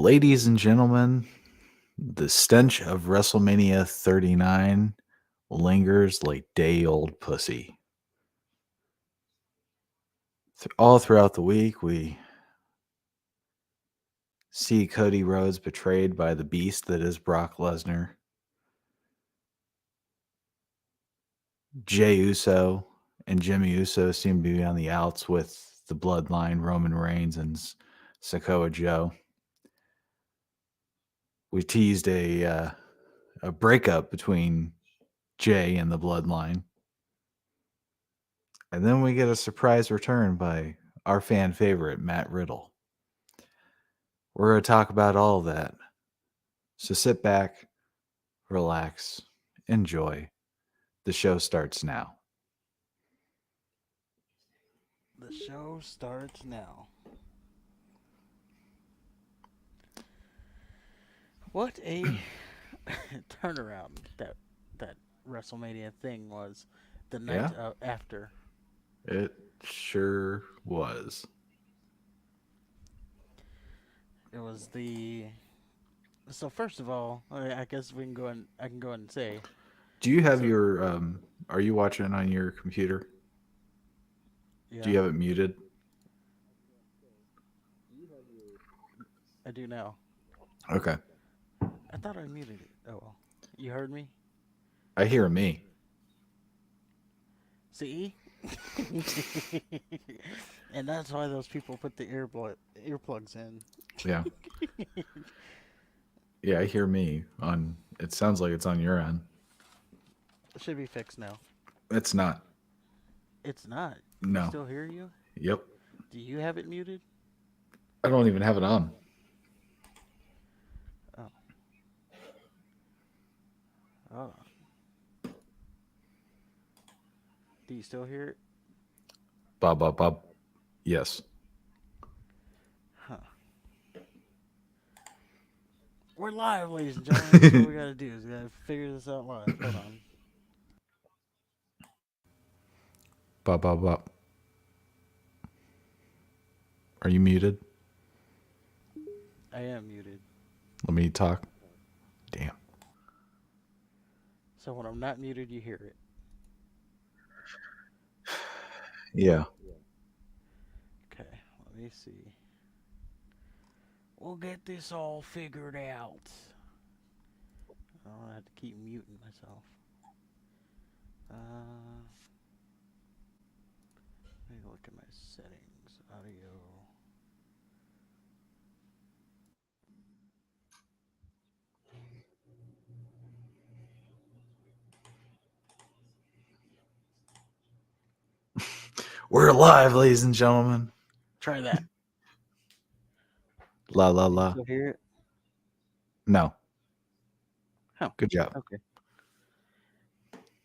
Ladies and gentlemen, the stench of WrestleMania 39 lingers like day old pussy. All throughout the week, we see Cody Rhodes betrayed by the beast that is Brock Lesnar. Jey Uso and Jimmy Uso seem to be on the outs with the bloodline, Roman Reigns and Samoa Joe. We teased a breakup between Jay and the bloodline. And then we get a surprise return by our fan favorite, Matt Riddle. We're going to talk about all of that. So sit back, relax, enjoy. The show starts now. The show starts now. What a turnaround that WrestleMania thing was the Yeah, night after. it sure was. It was the so first of all, I guess we can go and I can go ahead and say Do you have so. your are you watching on your computer? Do Yeah, you have it muted? I do now. Okay. I thought I muted it. Oh well, you heard me. I hear me. See, and that's why those people put the earplugs in. Yeah. Yeah, I hear me on it sounds like it's on your end. It should be fixed now. It's not. It's not. I No. still hear you. Yep. Do you have it muted? I don't even have it on. Oh, hold on. Do you still hear it? Bob bob bob. Yes. Huh. We're live, ladies and gentlemen. That's what we gotta do. Is we gotta figure this out live. Hold on. Bob bob bob. Are you muted? I am muted. Let me talk. Damn. So when I'm not muted, you hear it. Yeah. Okay. Let me see. We'll get this all figured out. I'll have to keep muting myself. Let me look at my settings. Audio. We're live, ladies and gentlemen. Try that. La la Do you la. still hear it? No. Oh, Good job. okay.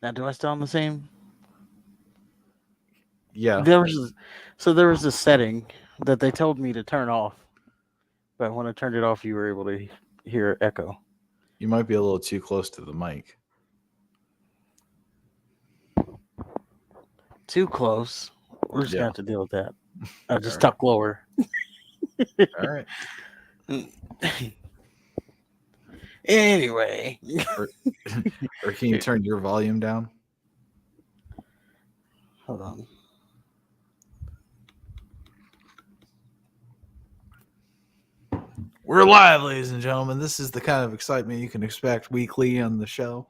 Now, do I still on the same? Yeah. There was there was a setting that they told me to turn off, but when I turned it off, you were able to hear echo. You might be a little too close to the mic. Too close. We're just gonna Yeah. have to deal with that. I'll All just right. talk lower. All right. Anyway, Or, or can you turn your volume down? hold on. We're live, ladies and gentlemen. This is the kind of excitement you can expect weekly on the show.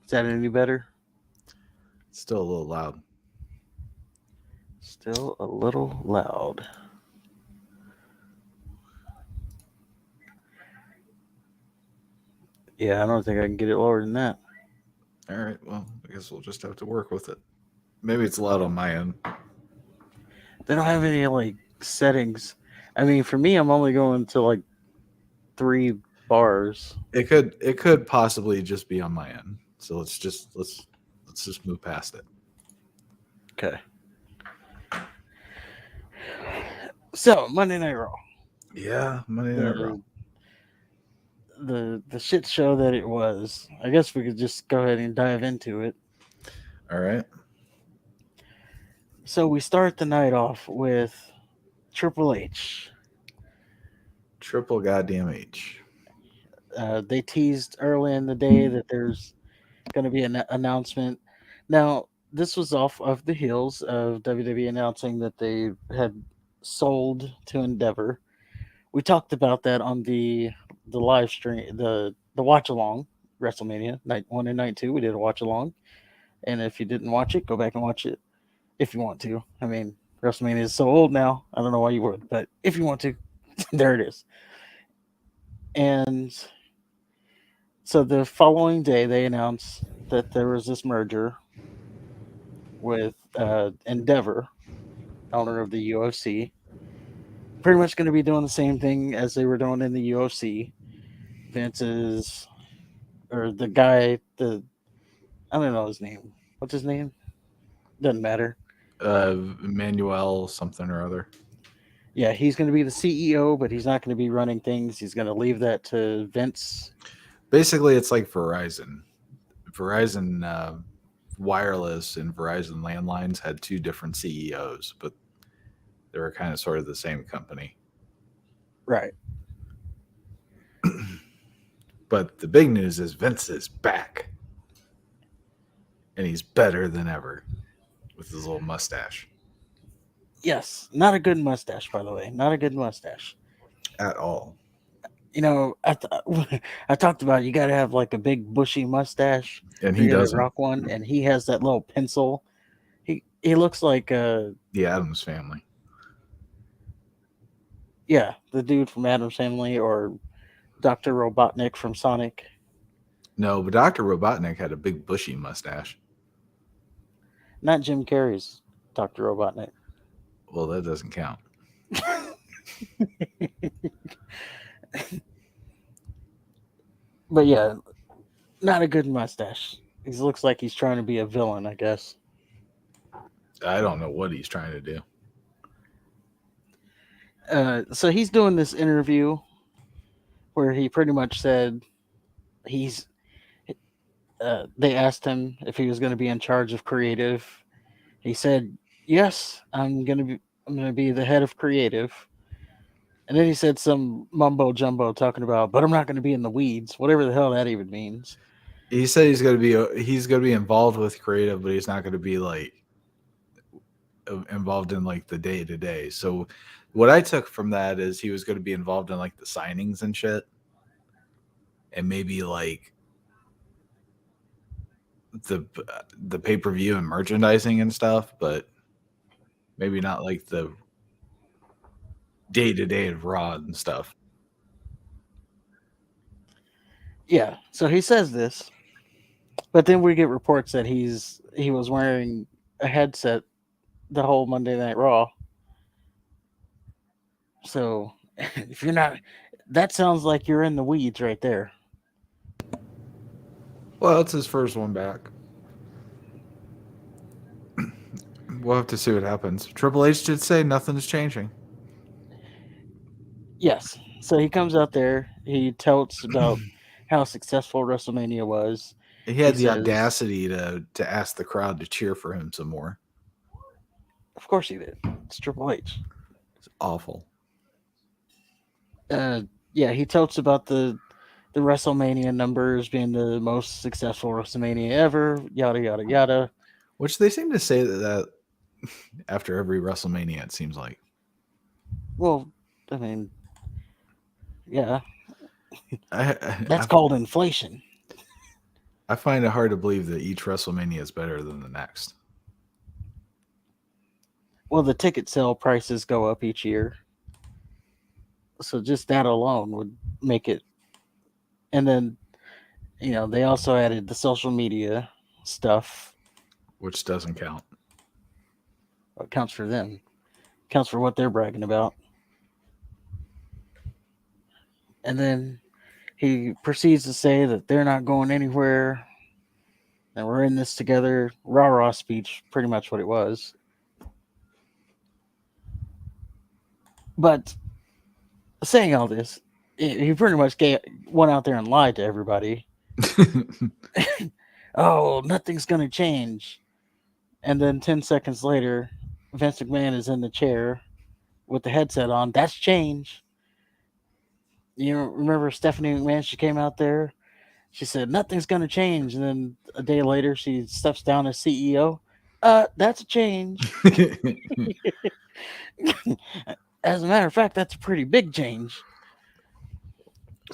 Is that any better? It's still a little loud. Still a little loud. Yeah, I don't think I can get it lower than that. All right. Well, I guess we'll just have to work with it. Maybe it's loud on my end. They don't have any like settings. I mean, for me, I'm only going to like 3 bars. It could possibly just be on my end. So let's just move past it. Okay. So Monday Night Raw, Yeah, Monday Night Raw. the the shit show that it was. I guess we could just go ahead and dive into it. All right. So we start the night off with Triple H Triple goddamn H. They teased early in the day that there's going to be an announcement. Now, this was off of the heels of WWE announcing that they had sold to Endeavor. We talked about that on the live stream, the watch along WrestleMania night 1 and night 2. We did a watch along, and if you didn't watch it, go back and watch it if you want to. I mean, WrestleMania is so old now. I don't know why you would, but if you want to, there it is. And so the following day, they announced that there was this merger with Endeavor, owner of the UFC. Pretty much going to be doing the same thing as they were doing in the UFC. Vince's, or the guy, I don't know his name. What's his name? Doesn't matter. Manuel something or other. Yeah, he's going to be the CEO, but he's not going to be running things. He's going to leave that to Vince. Basically, it's like Verizon. Verizon Wireless and Verizon Landlines had two different CEOs, but they were kind of sort of the same company. Right. But the big news is Vince is back. And he's better than ever with his little mustache. Yes, not a good mustache, by the way. Not a good mustache. At all. You know, I talked about you got to have like a big bushy mustache. And If he you're gonna doesn't. rock one, and he has that little pencil. He looks like The Addams Family. yeah, the dude from Addams Family or Dr. Robotnik from Sonic. No, but Dr. Robotnik had a big bushy mustache. Not Jim Carrey's Dr. Robotnik. Well, that doesn't count. But yeah, not a good mustache. He looks like he's trying to be a villain, I guess. I don't know what he's trying to do. So he's doing this interview where he pretty much said he's. They asked him if he was going to be in charge of creative. He said, "Yes, I'm going to be. I'm going to be the head of creative." And then he said some mumbo jumbo talking about, "But I'm not going to be in the weeds," whatever the hell that even means. He said he's going to be involved with creative, but he's not going to be like involved in like the day to day. So what I took from that is he was going to be involved in like the signings and shit, and maybe like the pay-per-view and merchandising and stuff, but maybe not like the day to day of Raw and stuff. Yeah, so he says this, but then we get reports that he was wearing a headset the whole Monday Night Raw. So if you're not, that sounds like you're in the weeds right there. Well, it's his first one back. We'll have to see what happens. Triple H did say nothing's changing. Yes. So he comes out there, he tells about how successful WrestleMania was. He had the says, audacity to ask the crowd to cheer for him some more. Of course he did. It's Triple H. It's awful. Yeah, he tells about the WrestleMania numbers being the most successful WrestleMania ever, yada yada yada. Which they seem to say that after every WrestleMania, it seems like. Well, I mean, yeah, that's I called inflation. I find it hard to believe that each WrestleMania is better than the next. Well, the ticket sale prices go up each year. So just that alone would make it. And then, they also added the social media stuff. Which doesn't count. It counts for them. It counts for what they're bragging about. And then he proceeds to say that they're not going anywhere. And we're in this together. Rah-rah speech, pretty much what it was. But saying all this, he pretty much went out there and lied to everybody. Oh, nothing's going to change. And then 10 seconds later, Vince McMahon is in the chair with the headset on. That's change. You remember Stephanie McMahon? She came out there. She said nothing's going to change, and then a day later, she steps down as CEO. That's a change. As a matter of fact, that's a pretty big change.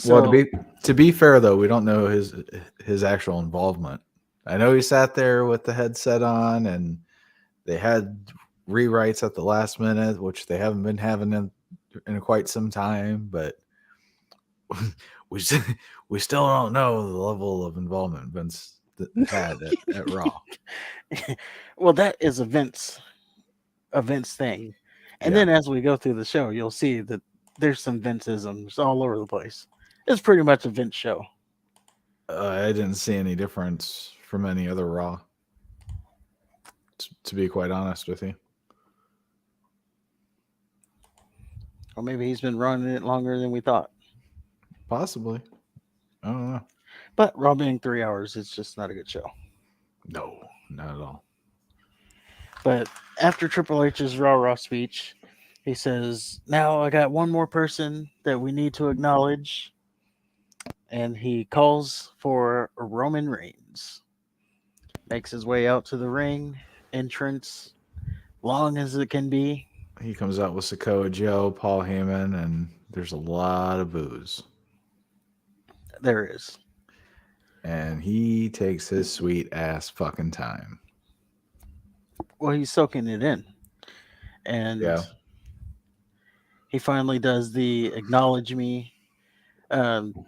Well, So to be fair though, we don't know his actual involvement. I know he sat there with the headset on, and they had rewrites at the last minute, which they haven't been having in quite some time. But we still, we still don't know the level of involvement Vince had at Raw. well, that is a Vince thing. And Yeah, then as we go through the show, you'll see that there's some Vinceisms all over the place. It's pretty much a Vince show. I didn't see any difference from any other Raw. To be quite honest with you, Or maybe he's been running it longer than we thought. possibly. I don't know. But Raw being 3 hours, it's just not a good show. No, not at all. But after Triple H's Raw speech, he says, "Now I got one more person that we need to acknowledge." And he calls for Roman Reigns. Makes his way out to the ring, entrance, long as it can be. He comes out with Sakoa Joe, Paul Heyman, and there's a lot of booze. There is. And he takes his sweet ass fucking time. Well, he's soaking it in. And Yeah. he finally does the acknowledge me. Um,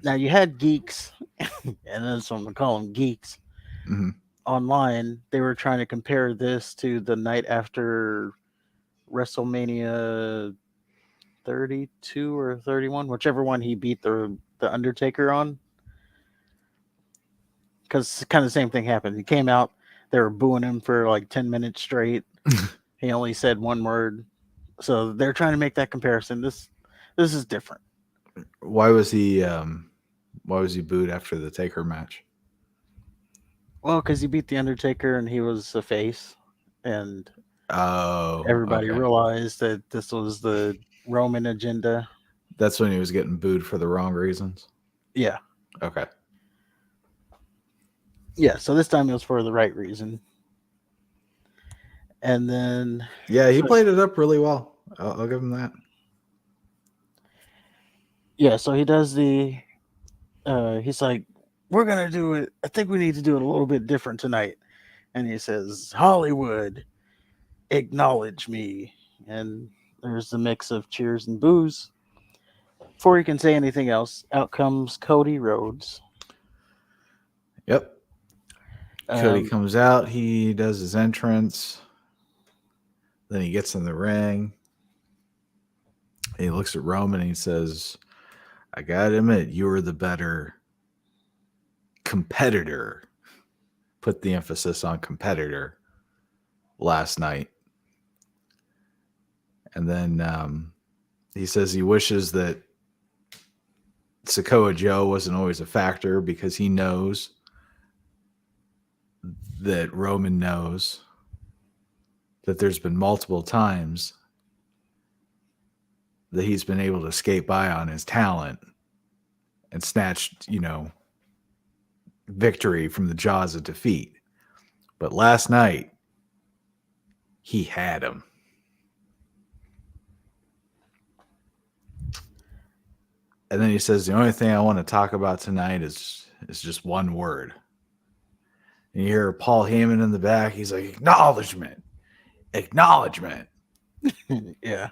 Now, you had geeks, and that's what I'm going to call them geeks, Hmm. online. They were trying to compare this to the night after WrestleMania 32 or 31, whichever one he beat the Undertaker on. Because kind of the same thing happened. He came out, they were booing him for like 10 minutes straight. He only said one word. So they're trying to make that comparison. This is different. Why was he? Why was he booed after the Taker match? Well, because he beat the Undertaker and he was a face, and Oh, everybody okay. realized that this was the Roman agenda. That's when he was getting booed for the wrong reasons. Yeah, Okay. yeah. So this time it was for the right reason. And then, Yeah, he so played it up really well. I'll give him that. yeah, so he does the. He's like, "We're gonna do it. I think we need to do it a little bit different tonight." And he says, "Hollywood, acknowledge me." And there's a mix of cheers and boos. Before he can say anything else, out comes Cody Rhodes. Yep. Cody Um, comes out. He does his entrance. Then he gets in the ring. He looks at Roman and he says, "I gotta admit, you were the better competitor." Put the emphasis on competitor last night. And then he says he wishes that Sakoa Joe wasn't always a factor because he knows that Roman knows that there's been multiple times that he's been able to skate by on his talent and snatched, victory from the jaws of defeat. But last night, he had him. And then he says, the only thing I want to talk about tonight is just one word. And you hear Paul Heyman in the back. He's like, acknowledgement. Acknowledgement. yeah,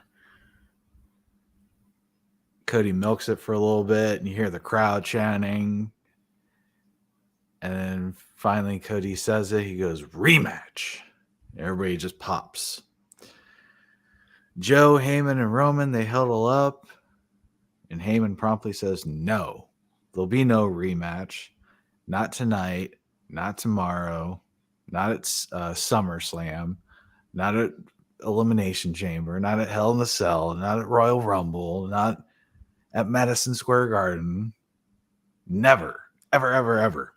Cody milks it for a little bit, and you hear the crowd chanting. And then finally, Cody says it. He goes, rematch. Everybody just pops. Joe, Heyman, and Roman, they huddle up. And Heyman promptly says, no, there'll be no rematch. Not tonight, not tomorrow, not at SummerSlam, not at Elimination Chamber, not at Hell in a Cell, not at Royal Rumble, not at Madison Square Garden. Never, ever, ever, ever.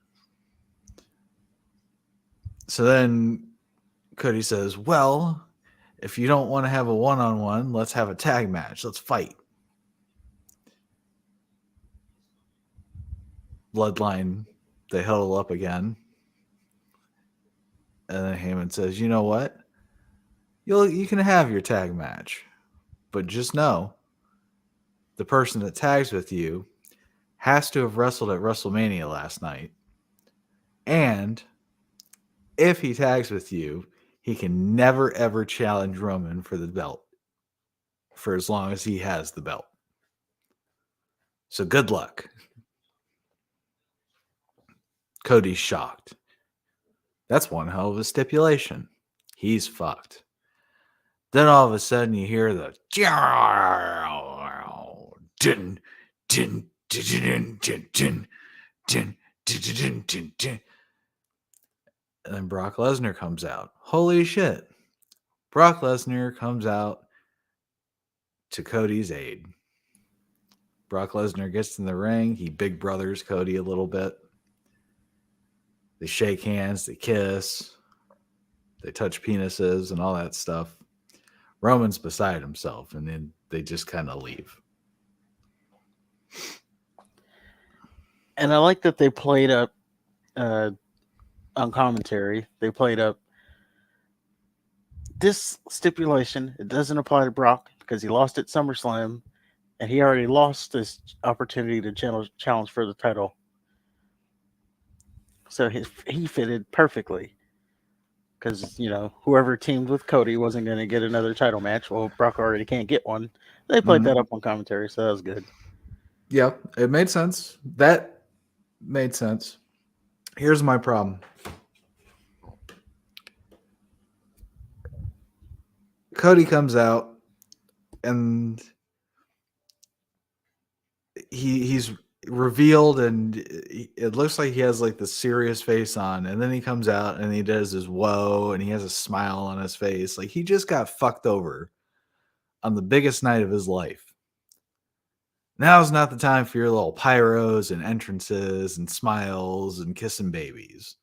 So then Cody says, well, if you don't want to have a one-on-one, let's have a tag match. Let's fight. Bloodline, they huddle up again, and then Heyman says, "You know what? You can have your tag match, but just know the person that tags with you has to have wrestled at WrestleMania last night, and if he tags with you, he can never ever challenge Roman for the belt for as long as he has the belt. So good luck." Cody's shocked. That's one hell of a stipulation. He's fucked. Then all of a sudden you hear the din, din, din, din, din, din, din, din, din. And then Brock Lesnar comes out. Holy shit. Brock Lesnar comes out to Cody's aid. Brock Lesnar gets in the ring. He big brothers Cody a little bit. They shake hands, they kiss, they touch penises and all that stuff. Roman's beside himself, and then they just kind of leave. And I like that they played up uh, on commentary. They played up this stipulation. It doesn't apply to Brock because he lost at SummerSlam, and he already lost this opportunity to challenge for the title. So he fitted perfectly because whoever teamed with Cody wasn't going to get another title match. Well, Brock already can't get one. They played that up on commentary, so that was good. Yeah, it made sense. That made sense. Here's my problem. Cody comes out and he's revealed, and it looks like he has like the serious face on, and then he comes out and he does his whoa, and he has a smile on his face like he just got fucked over on the biggest night of his life. Now's not the time for your little pyros and entrances and smiles and kissing babies.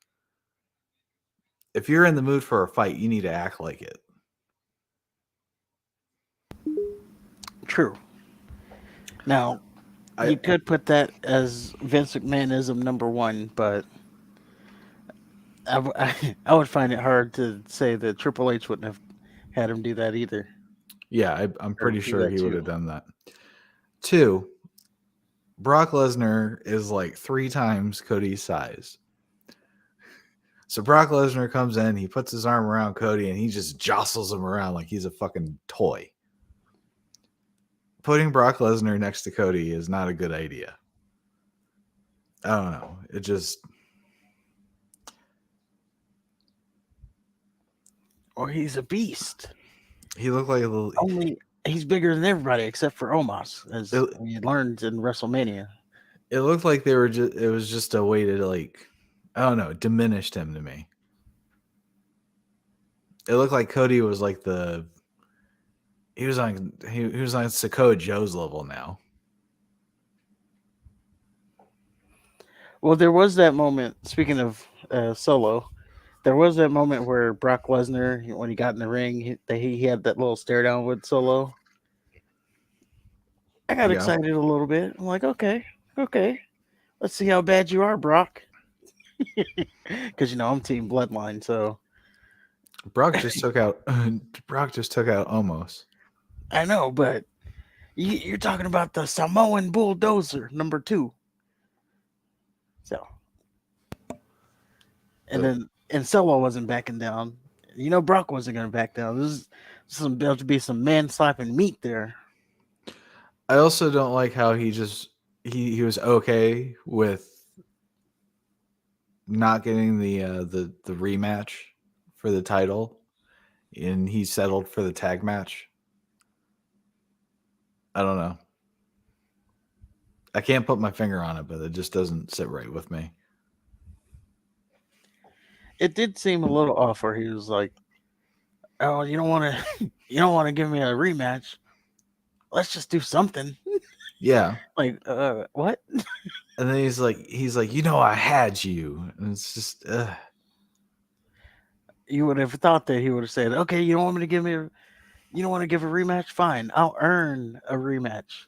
If you're in the mood for a fight, you need to act like it. True. Now, you could put that as Vince McMahonism number one, but I would find it hard to say that Triple H wouldn't have had him do that either. Yeah, I'm pretty sure he would have done that. 2, Brock Lesnar is like 3 times Cody's size. So Brock Lesnar comes in, he puts his arm around Cody, and he just jostles him around like he's a fucking toy. Putting Brock Lesnar next to Cody is not a good idea. I don't know. It just... Or he's a beast. He looked like a little... He's bigger than everybody except for Omos, as we learned in WrestleMania. It looked like they were just... It was just a way to, like... I don't know. It diminished him to me. It looked like Cody was like the... He was on Sakoa Joe's level now. Well, there was that moment, speaking of Solo, there was that moment where Brock Lesnar, when he got in the ring, he had that little stare down with Solo. I got excited a little bit. I'm like, okay, let's see how bad you are, Brock. Because I'm Team Bloodline, so Brock just took out Omos. I know, but you're talking about the Samoan Bulldozer number 2. So, and Solo wasn't backing down. Brock wasn't going to back down. This is about to be some man slapping meat there. I also don't like how he was okay with not getting the rematch for the title, and he settled for the tag match. I don't know. I can't put my finger on it, but it just doesn't sit right with me. It did seem a little off where he was like, "Oh, you don't want to give me a rematch. Let's just do something." Yeah. Like, what? And then he's like, I had you. And it's just, You would have thought that he would have said, "Okay, you don't want to give a rematch? Fine, I'll earn a rematch.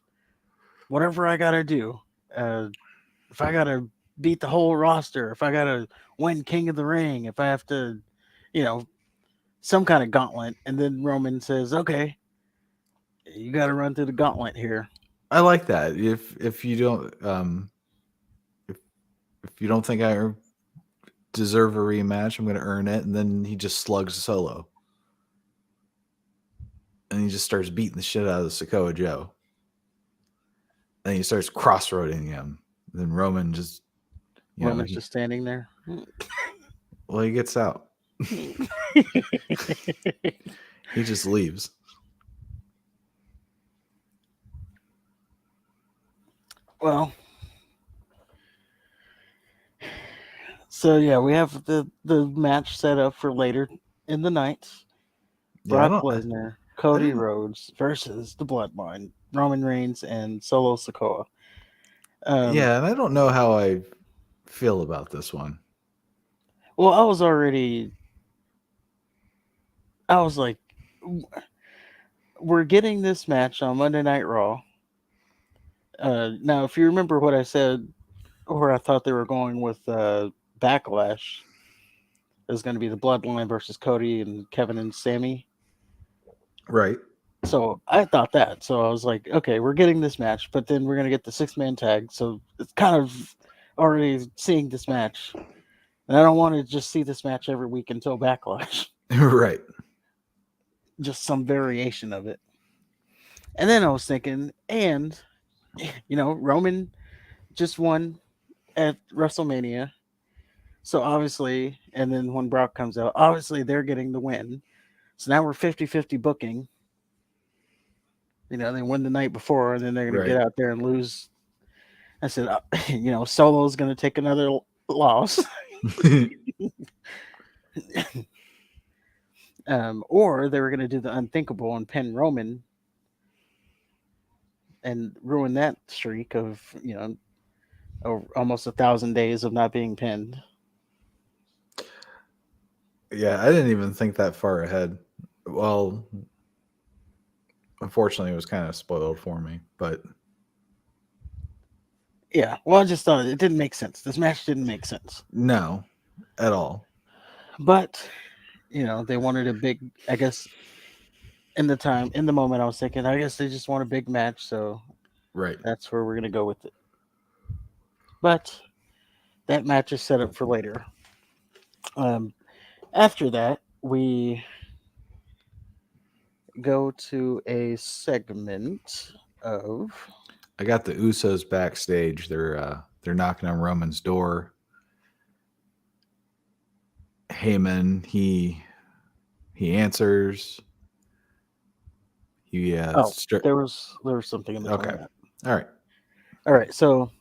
Whatever I gotta do. If I gotta beat the whole roster, if I gotta win King of the Ring, if I have to, you know, some kind of gauntlet. And then Roman says, "Okay, you got to run through the gauntlet here." I like that. If you don't if if you don't think I deserve a rematch, I'm going to earn it. And then he just slugs Solo, and he just starts beating the shit out of Sokoa Joe. And he starts crossroading him. And then Roman just, Roman's just standing there. well, he gets out. He just leaves. Well, so yeah, we have the match set up for later in the night. Yeah, Brock Lesnar, Cody didn't- Rhodes versus the Bloodline, Roman Reigns and Solo Sikoa. yeah, and I don't know how I feel about this one. Well, I was like, we're getting this match on Monday Night Raw. Now, if you remember what I said, where I thought they were going with Backlash, it was going to be the Bloodline versus Cody and Kevin and Sammy. Right. So I thought that. So I was like, okay, we're getting this match, but then we're going to get the 6-man tag. So it's kind of already seeing this match. And I don't want to just see this match every week until Backlash. Right. Just some variation of it. And then I was thinking, and, Roman just won at WrestleMania. So obviously, and then when Brock comes out, obviously they're getting the win. So now we're 50-50 booking. They won the night before, and then they're going to Right. get out there and lose. I said, Solo's going to take another loss. Or they were going to do the unthinkable and pin Roman and ruin that streak of, almost 1,000 days of not being pinned. Yeah, I didn't even think that far ahead. Well, unfortunately, it was kind of spoiled for me, but Yeah, well, I just thought it didn't make sense. This match didn't make sense. no, at all. But, they wanted a big, I guess, in the moment, I was thinking, I guess they just want a big match, so Right. that's where we're going to go with it. But that match is set up for later. After that, we go to a segment of I got the Usos backstage. They're knocking on Roman's door. Heyman, he answers. He there was something in between okay. that. All All right, so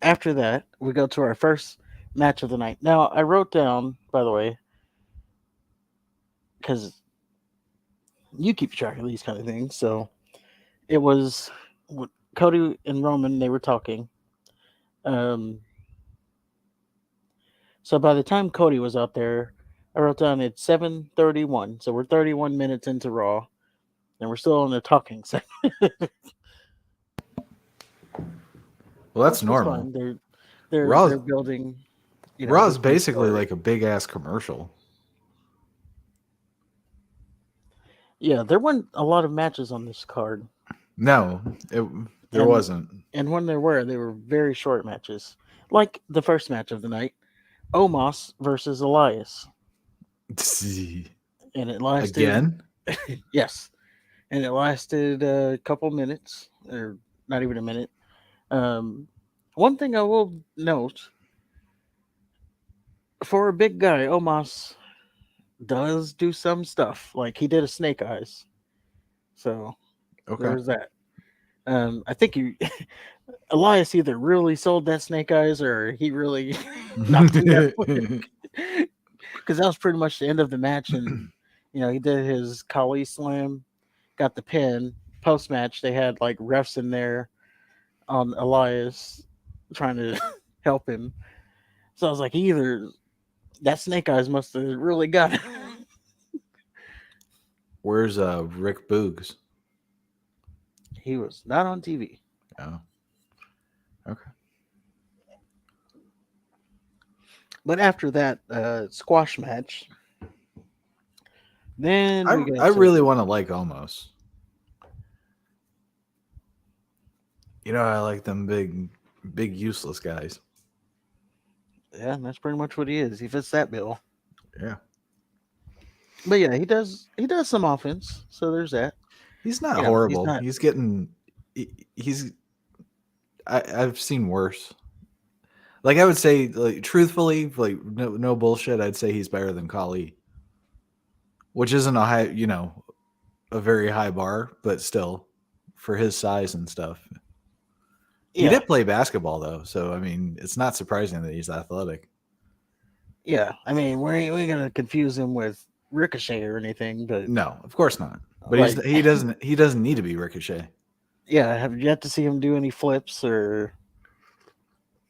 after that, we go to our first match of the night. Now, I wrote down, by the way, because you keep track of these kind of things. So it was Cody and Roman. They were talking. Um, so by the time Cody was out there, I wrote down it's 7:31. So we're 31 minutes into Raw, and we're still in the talking segment. Well, that's That's normal. fine. They're Raw's they're building. Raw's This new basically story. like a big ass commercial. Yeah, there weren't a lot of matches on this card. No, there and wasn't. and when there were, they were very short matches. Like the first match of the night, Omos versus Elias, and it lasted. Again? Yes, and it lasted a couple minutes, or not even a minute. Um, One thing I will note, for a big guy, Omos does do some stuff. Like he did a snake eyes, so there Okay. was that. I think Elias either really sold that snake eyes or he really knocked him down because that was pretty much the end of the match. And he did his Kali slam, got the pin. Post match, they had like refs in there on Elias trying to help him. So I was like, either that snake eyes must have really got him. Where's Rick Boogs? He was not on TV. Oh, okay. But after that squash match, then we I got to really want to like Omos. You know, I like them big useless guys. yeah, that's pretty much what he is. He fits that bill. Yeah. But yeah, he does some offense. So there's that. He's not He's horrible. not. He's getting he's I've seen worse. Like I would say, like truthfully, like no bullshit. I'd say he's better than Kali, which isn't a high, a very high bar, but still, for his size and stuff. He Yeah, did play basketball though, so I mean, it's not surprising that he's athletic. yeah. I mean, we ain't gonna confuse him with Ricochet or anything, but No, of course not. But like, he doesn't need to be Ricochet. yeah, I have yet to see him do any flips or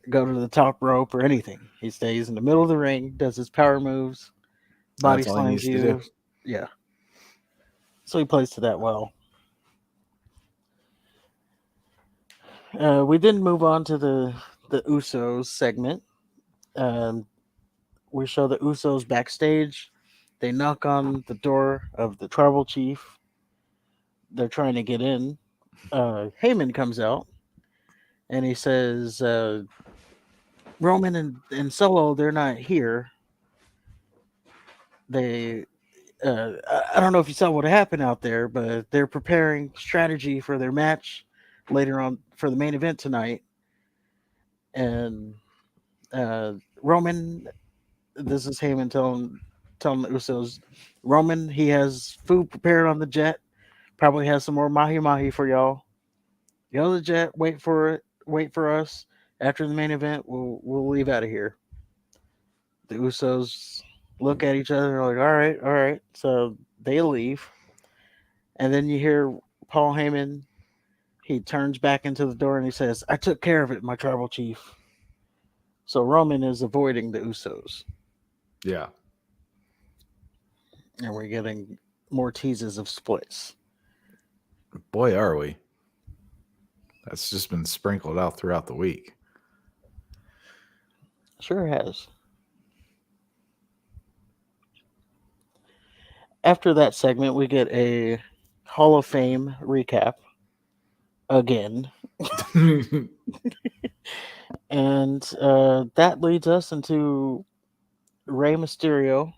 go to the top rope or anything. He stays in the middle of the ring, does his power moves, body That's all he slams needs to do. you. Yeah, so he plays to that well. We then move on to the Usos segment. Um, we show the Usos backstage. They knock on the door of the tribal chief. They're trying to get in. Heyman comes out and he says, Roman and Solo, they're not here. They, I don't know if you saw what happened out there, but they're preparing strategy for their match later on for the main event tonight. And uh, Roman, this is Heyman telling the Usos, Roman, he has food prepared on the jet. Probably has some more mahi mahi for y'all. Go to the jet, wait for it, wait for us. After the main event, we'll leave out of here. The Usos look at each other like, all right, all right. So they leave, and then you hear Paul Heyman. He turns back into the door and he says, "I took care of it, my tribal chief." So Roman is avoiding the Usos, Yeah. and we're getting more teases of splits. Boy, are we. That's just been sprinkled out throughout the week. Sure has. After that segment, we get a Hall of Fame recap again, and that leads us into Rey Mysterio.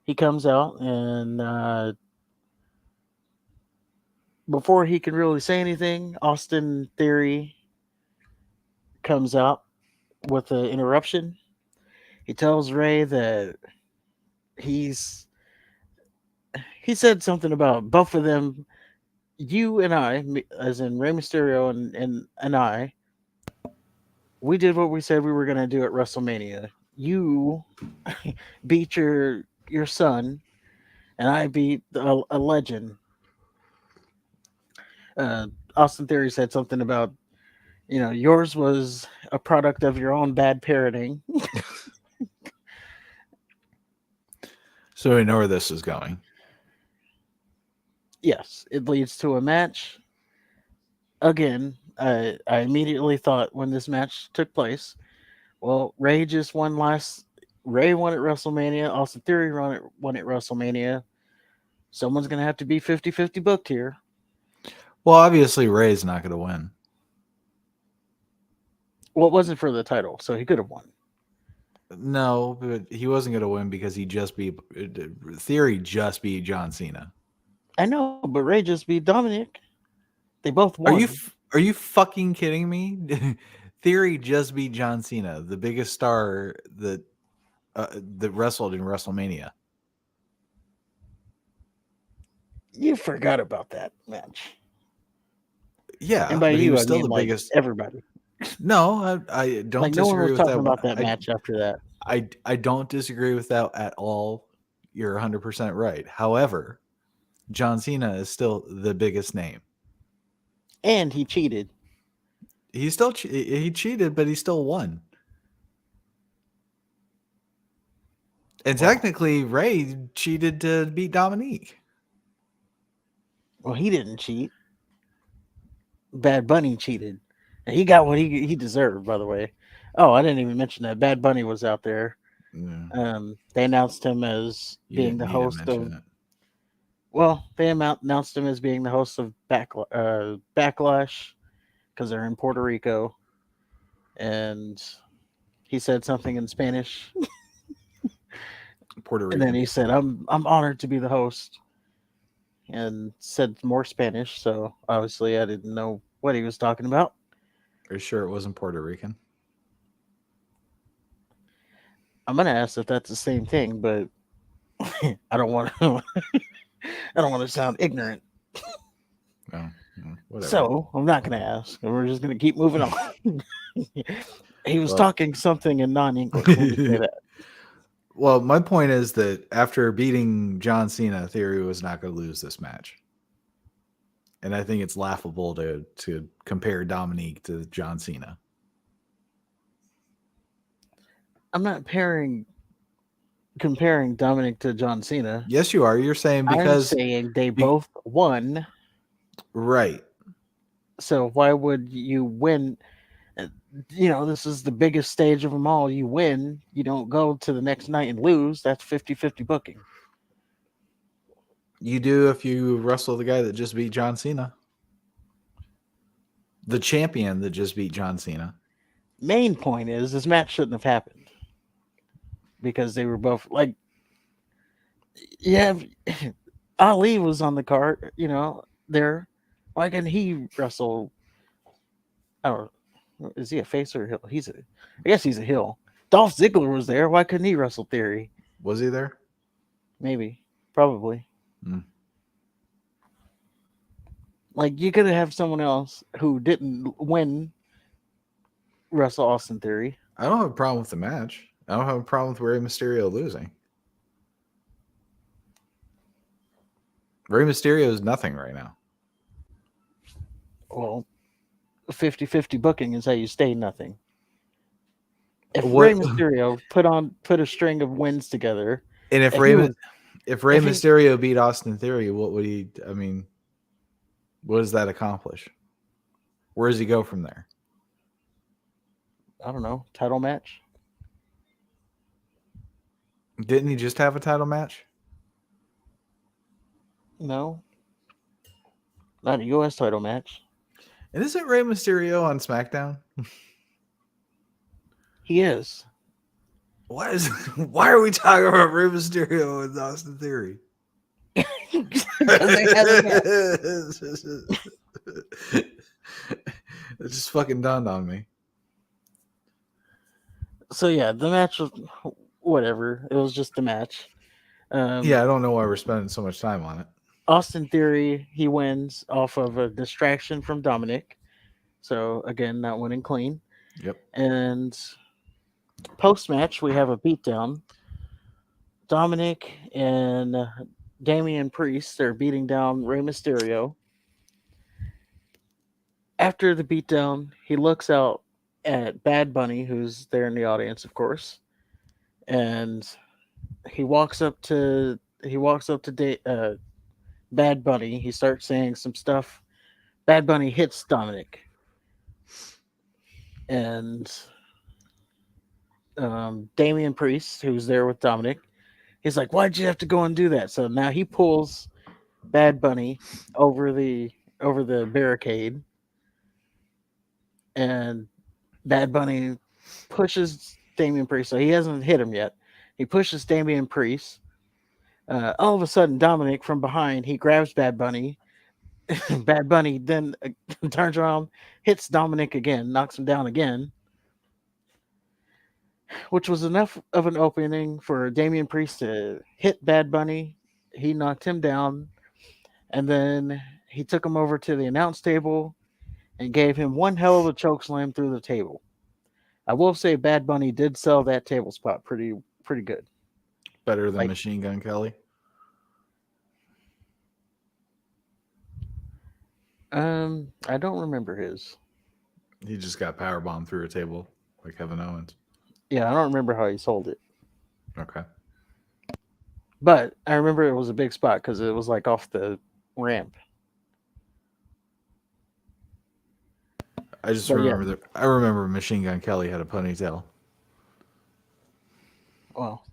He comes out, and before he can really say anything, Austin Theory comes out with an interruption. He tells Ray that he's he said something about both of them, you and I, as in Rey Mysterio and I, we did what we said we were going to do at WrestleMania. You beat your son, and I beat a legend. Uh, Austin Theory said something about, yours was a product of your own bad parenting. So we know where this is going. Yes, it leads to a match. Again, I immediately thought when this match took place, well, Ray just won last. Ray won at WrestleMania. Austin Theory won at WrestleMania. Someone's going to have to be 50-50 booked here. Well, obviously Ray's not going to win. Well, it wasn't for the title, so he could have won. No, but he wasn't going to win because he just beat Theory just beat John Cena. I know, but Ray just beat Dominic. They both won. Are you fucking kidding me? Theory just beat John Cena, the biggest star that wrestled in WrestleMania. You forgot about that match. Yeah, And by but he you, was I still mean the like biggest. everybody. No, I don't Like no one disagree was with talking that. about that match after that. I don't disagree with that at all. You're 100% right. However, John Cena is still the biggest name. And he cheated. He cheated, but he still won. And Well, technically, Ray cheated to beat Dominique. well, he didn't cheat. Bad Bunny cheated. And he got what he deserved, by the way. Oh, I didn't even mention that Bad Bunny was out there. Yeah, They announced him as you being didn't the need to host mention of. it. Well, they announced him as being the host of Backlash because they're in Puerto Rico, and he said something in Spanish, Puerto and then Rican. he said, "I'm honored to be the host," and said more Spanish. So obviously, I didn't know what he was talking about. Are you sure it wasn't Puerto Rican? I'm gonna ask if that's the same thing, but I don't want to. I don't want to sound ignorant, No, whatever. so I'm not gonna ask. We're just gonna keep moving on. He was Well, talking something in non-English. We'll just say that. well, my point is that after beating John Cena, Theory was not going to lose this match, and I think it's laughable to compare Dominique to John Cena. I'm not comparing Dominic to John Cena. Yes, you are. You're saying I'm because, saying they be, both won. right? So why would you win? Uh, this is the biggest stage of them all. You win. You don't go to the next night and lose. That's 50-50 booking. You do if you wrestle the guy that just beat John Cena, the champion that just beat John Cena. Main point is this match shouldn't have happened because they were both like, yeah, Ali was on the card, there. Why can't he wrestle? I don't know. Is he a face or a heel? I guess he's a heel. Dolph Ziggler was there. Why couldn't he wrestle Theory? Was he there? Maybe. Probably. Mm. Like, you could have someone else who didn't win wrestle Austin Theory. I don't have a problem with the match. I don't have a problem with Rey Mysterio losing. Rey Mysterio is nothing right now. Well, 50-50 booking is how you stay nothing. If Rey What Mysterio put a string of wins together, and if he was If Rey if he Mysterio beat Austin Theory, what would he? I mean, what does that accomplish? Where does he go from there? I don't know, title match? Didn't he just have a title match? No, not a US title match. And isn't Rey Mysterio on SmackDown? He is. Why is why are we talking about Rey Mysterio and Austin Theory? Because they had a match. It just fucking dawned on me. So yeah, the match was whatever. It was just a match. Yeah, I don't know why we're spending so much time on it. Austin Theory, he wins off of a distraction from Dominic. So again, not winning clean. Yep. And post match, we have a beatdown. Dominic and Damian Priest are beating down Rey Mysterio. After the beatdown, he looks out at Bad Bunny, who's there in the audience, of course, and he walks up to Bad Bunny. He starts saying some stuff. Bad Bunny hits Dominic, and Damian Priest, who's there with Dominic, he's like, "Why'd you have to go and do that?" So now he pulls Bad Bunny over the barricade, and Bad Bunny pushes Damian Priest. So he hasn't hit him yet. He pushes Damian Priest. All of a sudden, Dominic from behind, he grabs Bad Bunny. Bad Bunny then turns around, hits Dominic again, knocks him down again, which was enough of an opening for Damian Priest to hit Bad Bunny. He knocked him down, and then he took him over to the announce table and gave him one hell of a choke slam through the table. I will say Bad Bunny did sell that table spot pretty good. Better than Like, Machine Gun Kelly. I don't remember his. He just got powerbombed through a table like Kevin Owens. Yeah, I don't remember how he sold it, Okay. but I remember it was a big spot because it was like off the ramp. I just But yeah, remember that. I remember Machine Gun Kelly had a ponytail. well,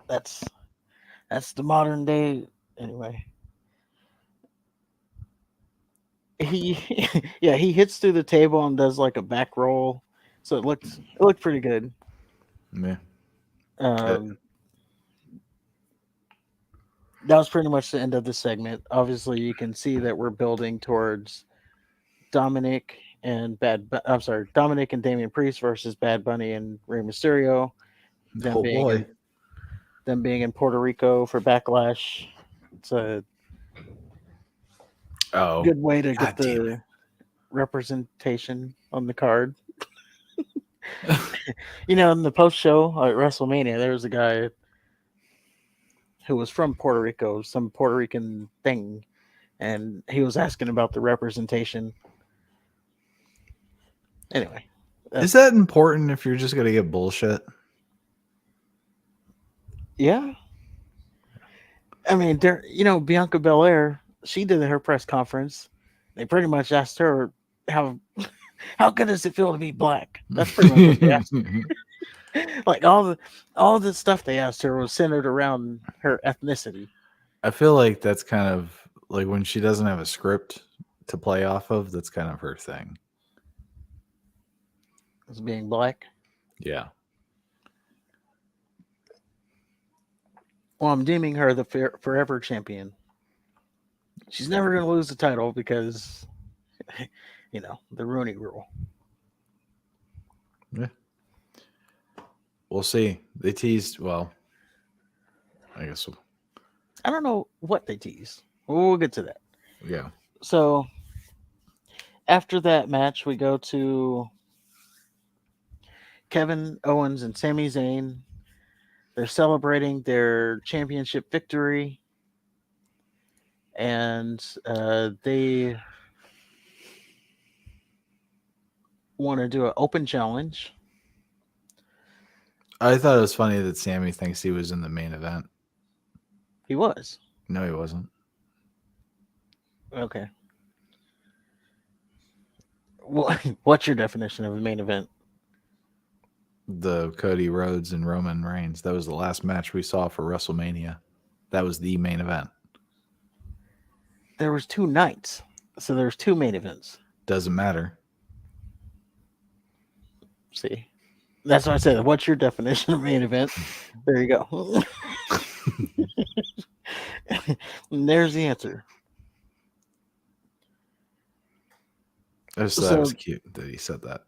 that's that's the modern day. Anyway, he yeah, he hits through the table and does like a back roll, so it looked pretty good. Yeah. Uh, Um, that was pretty much the end of the segment. Obviously, you can see that we're building towards Dominic I'm sorry, Dominic and Damian Priest versus Bad Bunny and Rey Mysterio. Them oh being boy. in them being in Puerto Rico for Backlash. It's a Oh, good way to get god damn the representation on the card. it. In the post show at WrestleMania, there was a guy who was from Puerto Rico, some Puerto Rican thing, and he was asking about the representation. Anyway, Is that's that important if you're just gonna get bullshit? yeah. I mean, Bianca Belair, she did her press conference. They pretty much asked her how how good does it feel to be black? That's pretty much what they asked. Like all the stuff they asked her was centered around her ethnicity I feel like that's kind of like when she doesn't have a script to play off of. That's kind of her thing. as being black. Yeah. Well, I'm deeming her the forever champion. She's never going to lose the title because the Rooney Rule. Yeah. We'll see. They teased. Well, I guess. I don't know what they tease. We'll get to that. Yeah. So after that match, we go to Kevin Owens and Sami Zayn. They're celebrating their championship victory, and they want to do an open challenge. I thought it was funny that Sammy thinks he was in the main event. He was No, he wasn't. okay. What's your definition of a main event? The Cody Rhodes and Roman Reigns. That was the last match we saw for WrestleMania. That was the main event. There was two nights, so there's two main events. Doesn't matter. See, that's what I said. What's your definition of main event? There you go. And there's the answer. I just thought it was So, cute that he said that.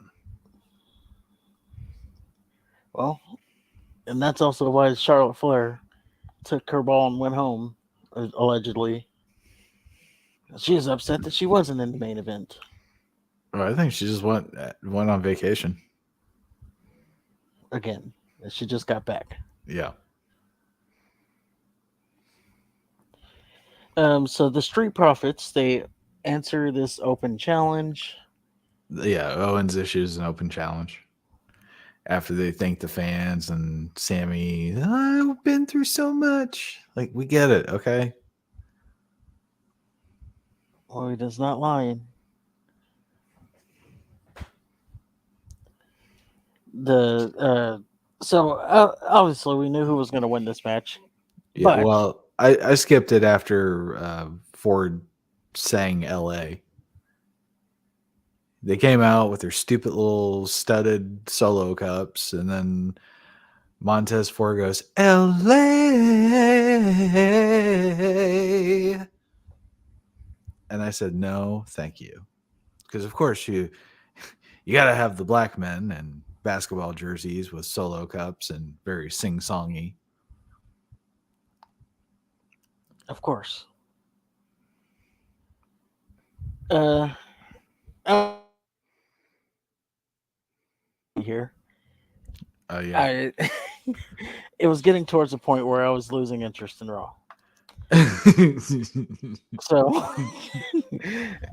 well, and that's also why Charlotte Flair took her ball and went home, allegedly. She is upset that she wasn't in the main event. Well, I think she just went on vacation. Again, she just got back. Yeah. So the Street Profits, they answer this open challenge. Yeah. Owens issues an open challenge after they thank the fans and Sammy. I've been through so much. Like, we get it. Okay. Well, he does not lie. The so obviously we knew who was going to win this match, Yeah. but Well, I skipped it after Ford sang L.A. They came out with their stupid little studded solo cups, and then Montez Ford goes, L.A. And I said, no, thank you. Because, of course, you got to have the black men and basketball jerseys with solo cups and very sing-songy. of course, uh, I'll be here. Yeah. I it was getting towards the point where I was losing interest in Raw. So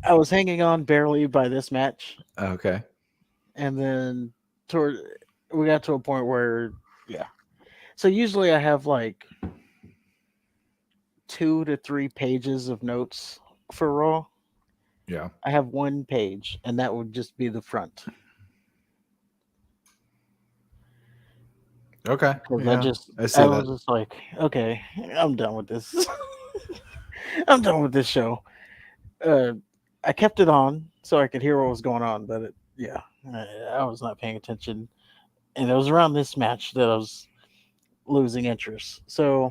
I was hanging on barely by this match, Okay. and then toward we got to a point where yeah. So usually I have like 2 to 3 pages of notes for Raw, Yeah. I have one page, and that would just be the front Okay. because Yeah. I see I that. was just like, okay, I'm done with this. I'm done with this show. Uh, I kept it on so I could hear what was going on, but yeah, I was not paying attention, and it was around this match that I was losing interest. So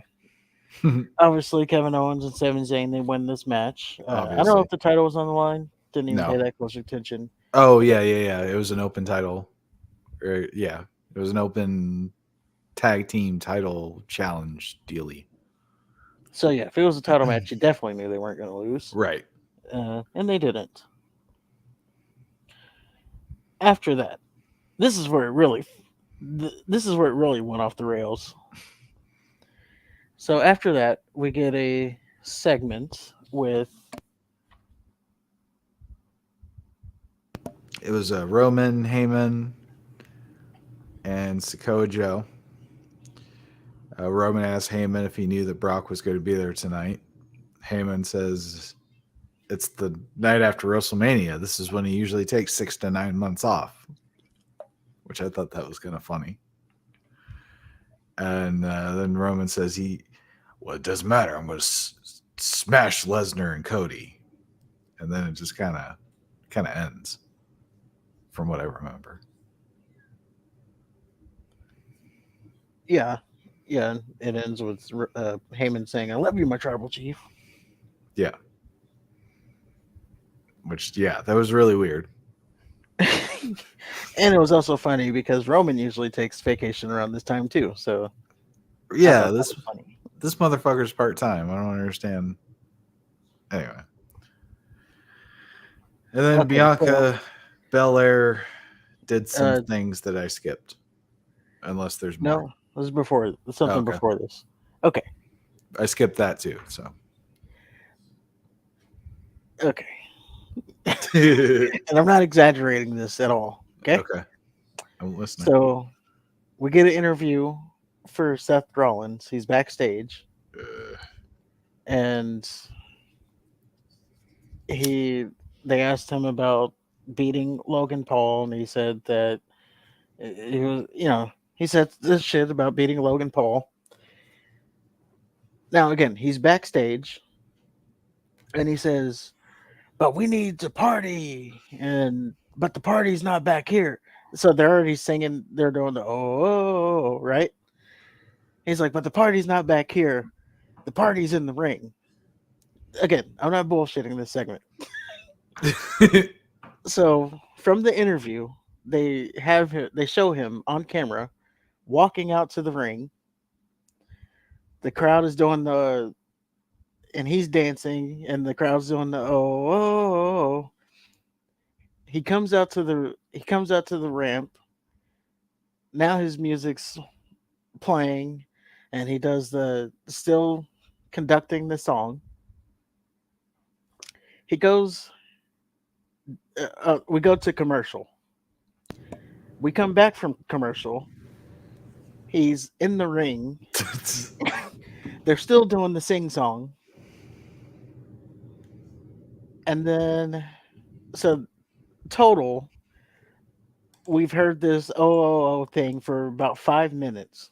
obviously, Kevin Owens and Sami Zayn they win this match. I don't know Obviously. if the title was on the line. Didn't even pay No. that close attention. Oh yeah, yeah, yeah. It was an open title. Yeah. It was an open tag team title challenge dealy. So yeah, if it was a title match, you definitely knew they weren't going to lose, Right. and they didn't. After that, this is where it really, this is where it really went off the rails. So after that, we get a segment with It was Roman, Heyman, and Sakoa Joe. Roman asked Heyman if he knew that Brock was going to be there tonight. Heyman says it's the night after WrestleMania. This is when he usually takes 6 to 9 months off, which I thought that was kind of funny. And then Roman says well, it doesn't matter. I'm going to smash Lesnar and Cody. And then it just kind of ends from what I remember. yeah, yeah. It ends with Heyman saying, "I love you, my tribal chief." Yeah. Which, yeah, that was really weird. And it was also funny because Roman usually takes vacation around this time too. So I Yeah, thought that was funny. this motherfucker's part-time. I don't understand. Anyway. And then Okay, so Bianca Belair did some uh, things that I skipped. Unless there's more. no, this is before Oh, something okay. before this. Okay, I skipped that too, so. okay, Okay. and I'm not exaggerating this at all. Okay, I'm listening. so we get an interview for Seth Rollins. He's backstage, Uh, and he they asked him about beating Logan Paul, and he said that he was, he said this shit about beating Logan Paul. Now again, he's backstage, and he says, "But we need to party," and but the party's not back here. So they're already singing. They're doing the oh, right. He's like, "But the party's not back here. The party's in the ring." Again, I'm not bullshitting this segment. So from the interview, they show him on camera walking out to the ring. The crowd is doing the and he's dancing, and the crowd's doing the oh. He comes out to the ramp. Now his music's playing, and he does the still conducting the song. He goes. We go to commercial. We come back from commercial. He's in the ring. They're still doing the sing song. And then, so total, we've heard this thing for about 5 minutes.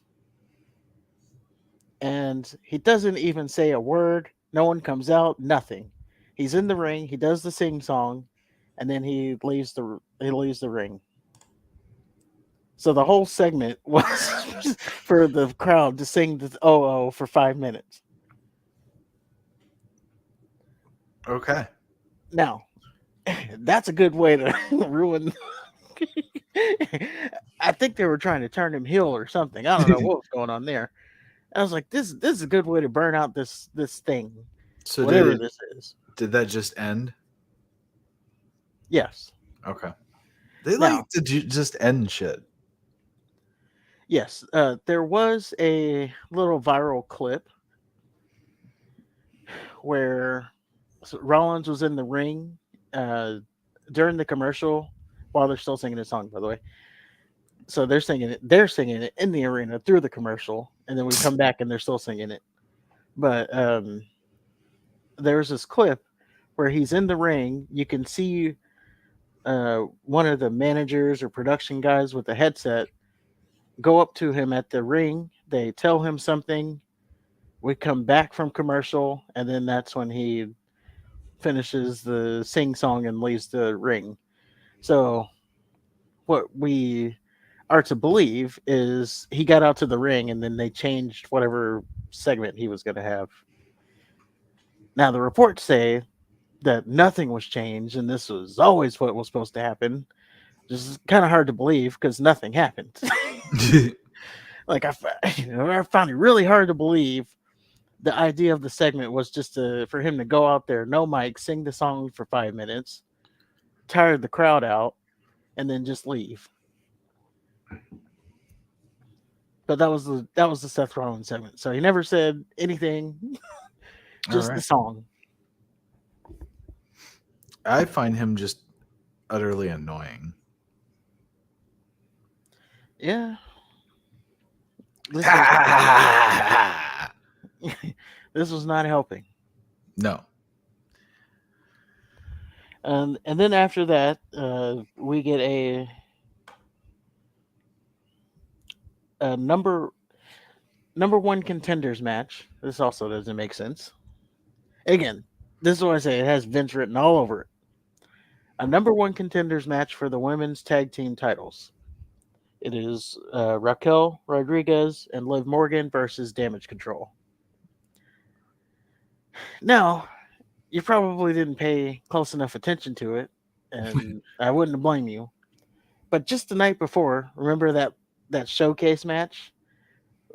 And he doesn't even say a word. No one comes out, nothing. He's in the ring, he does the sing song, and then he leaves the ring. So the whole segment was for the crowd to sing the for 5 minutes. Okay. Now, that's a good way to ruin. I think they were trying to turn him heel or something. I don't know what was going on there. I was like, this is a good way to burn out this thing, So whatever this is. did that just end? Yes. Okay. They like Now, to just end shit. yes, there was a little viral clip where Rollins was in the ring uh, during the commercial while they're still singing the song, by the way. So they're singing it in the arena through the commercial, and then we come back and they're still singing it. But there's this clip where he's in the ring. You can see one of the managers or production guys with a headset go up to him at the ring. They tell him something. We come back from commercial, and then that's when he finishes the sing song and leaves the ring. So what we are to believe is he got out to the ring, and then they changed whatever segment he was going to have. Now the reports say that nothing was changed, and this was always what was supposed to happen. This is kind of hard to believe because nothing happened. Like I found it really hard to believe the idea of the segment was just for him to go out there, no mic, sing the song for 5 minutes, tire the crowd out, and then just leave. But that was the Seth Rollins segment. So he never said anything, All just the right. song. I find him just utterly annoying. Yeah, this was not helping. This was not helping. No. And then after that, we get a number one contenders match. This also doesn't make sense. Again, this is what I say. It has Vince written all over it. A number one contenders match for the women's tag team titles. It is Raquel Rodriguez and Liv Morgan versus Damage Control. Now, you probably didn't pay close enough attention to it, and I wouldn't blame you. But just the night before, remember that showcase match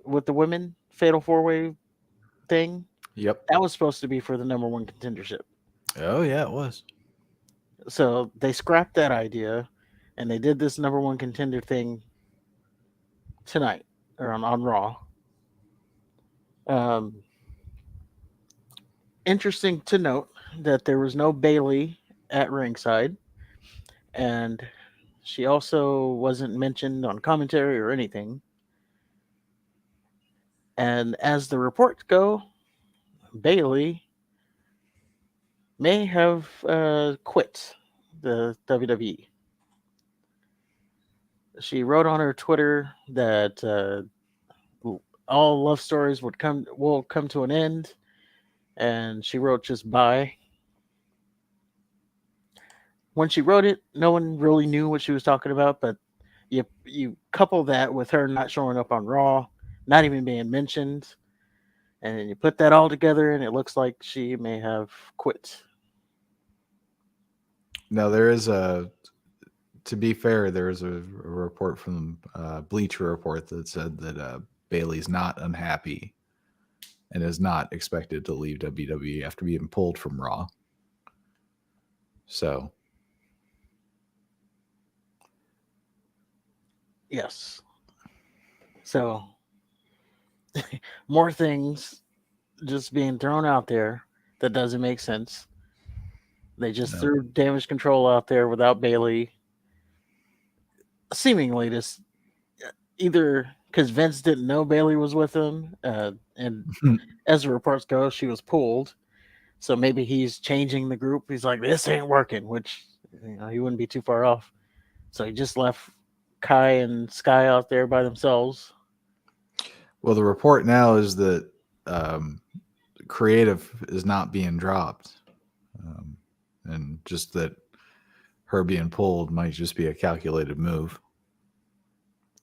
with the women fatal four way thing? Yep. That was supposed to be for the number one contendership. Oh yeah, it was. So they scrapped that idea, and they did this number one contender thing tonight or on Raw. Um, Interesting to note that there was no Bailey at ringside, and she also wasn't mentioned on commentary or anything. And as the reports go, Bailey may have quit the WWE. She wrote on her Twitter that all love stories will come to an end, and she wrote just bye. When she wrote it, no one really knew what she was talking about, but you couple that with her not showing up on Raw, not even being mentioned, and then you put that all together, and it looks like she may have quit. Now there is a. To be fair, there was a report from Bleacher Report that said that Bailey's not unhappy and is not expected to leave WWE after being pulled from Raw. So Yes. So more things just being thrown out there that doesn't make sense. They just no. threw damage control out there without Bailey, seemingly just either because Vince didn't know Bailey was with him, and as the reports go, she was pulled. So maybe he's changing the group. He's like, this ain't working, which he wouldn't be too far off. So he just left Kai and Sky out there by themselves. Well, the report now is that um, creative is not being dropped, and just that her being pulled might just be a calculated move.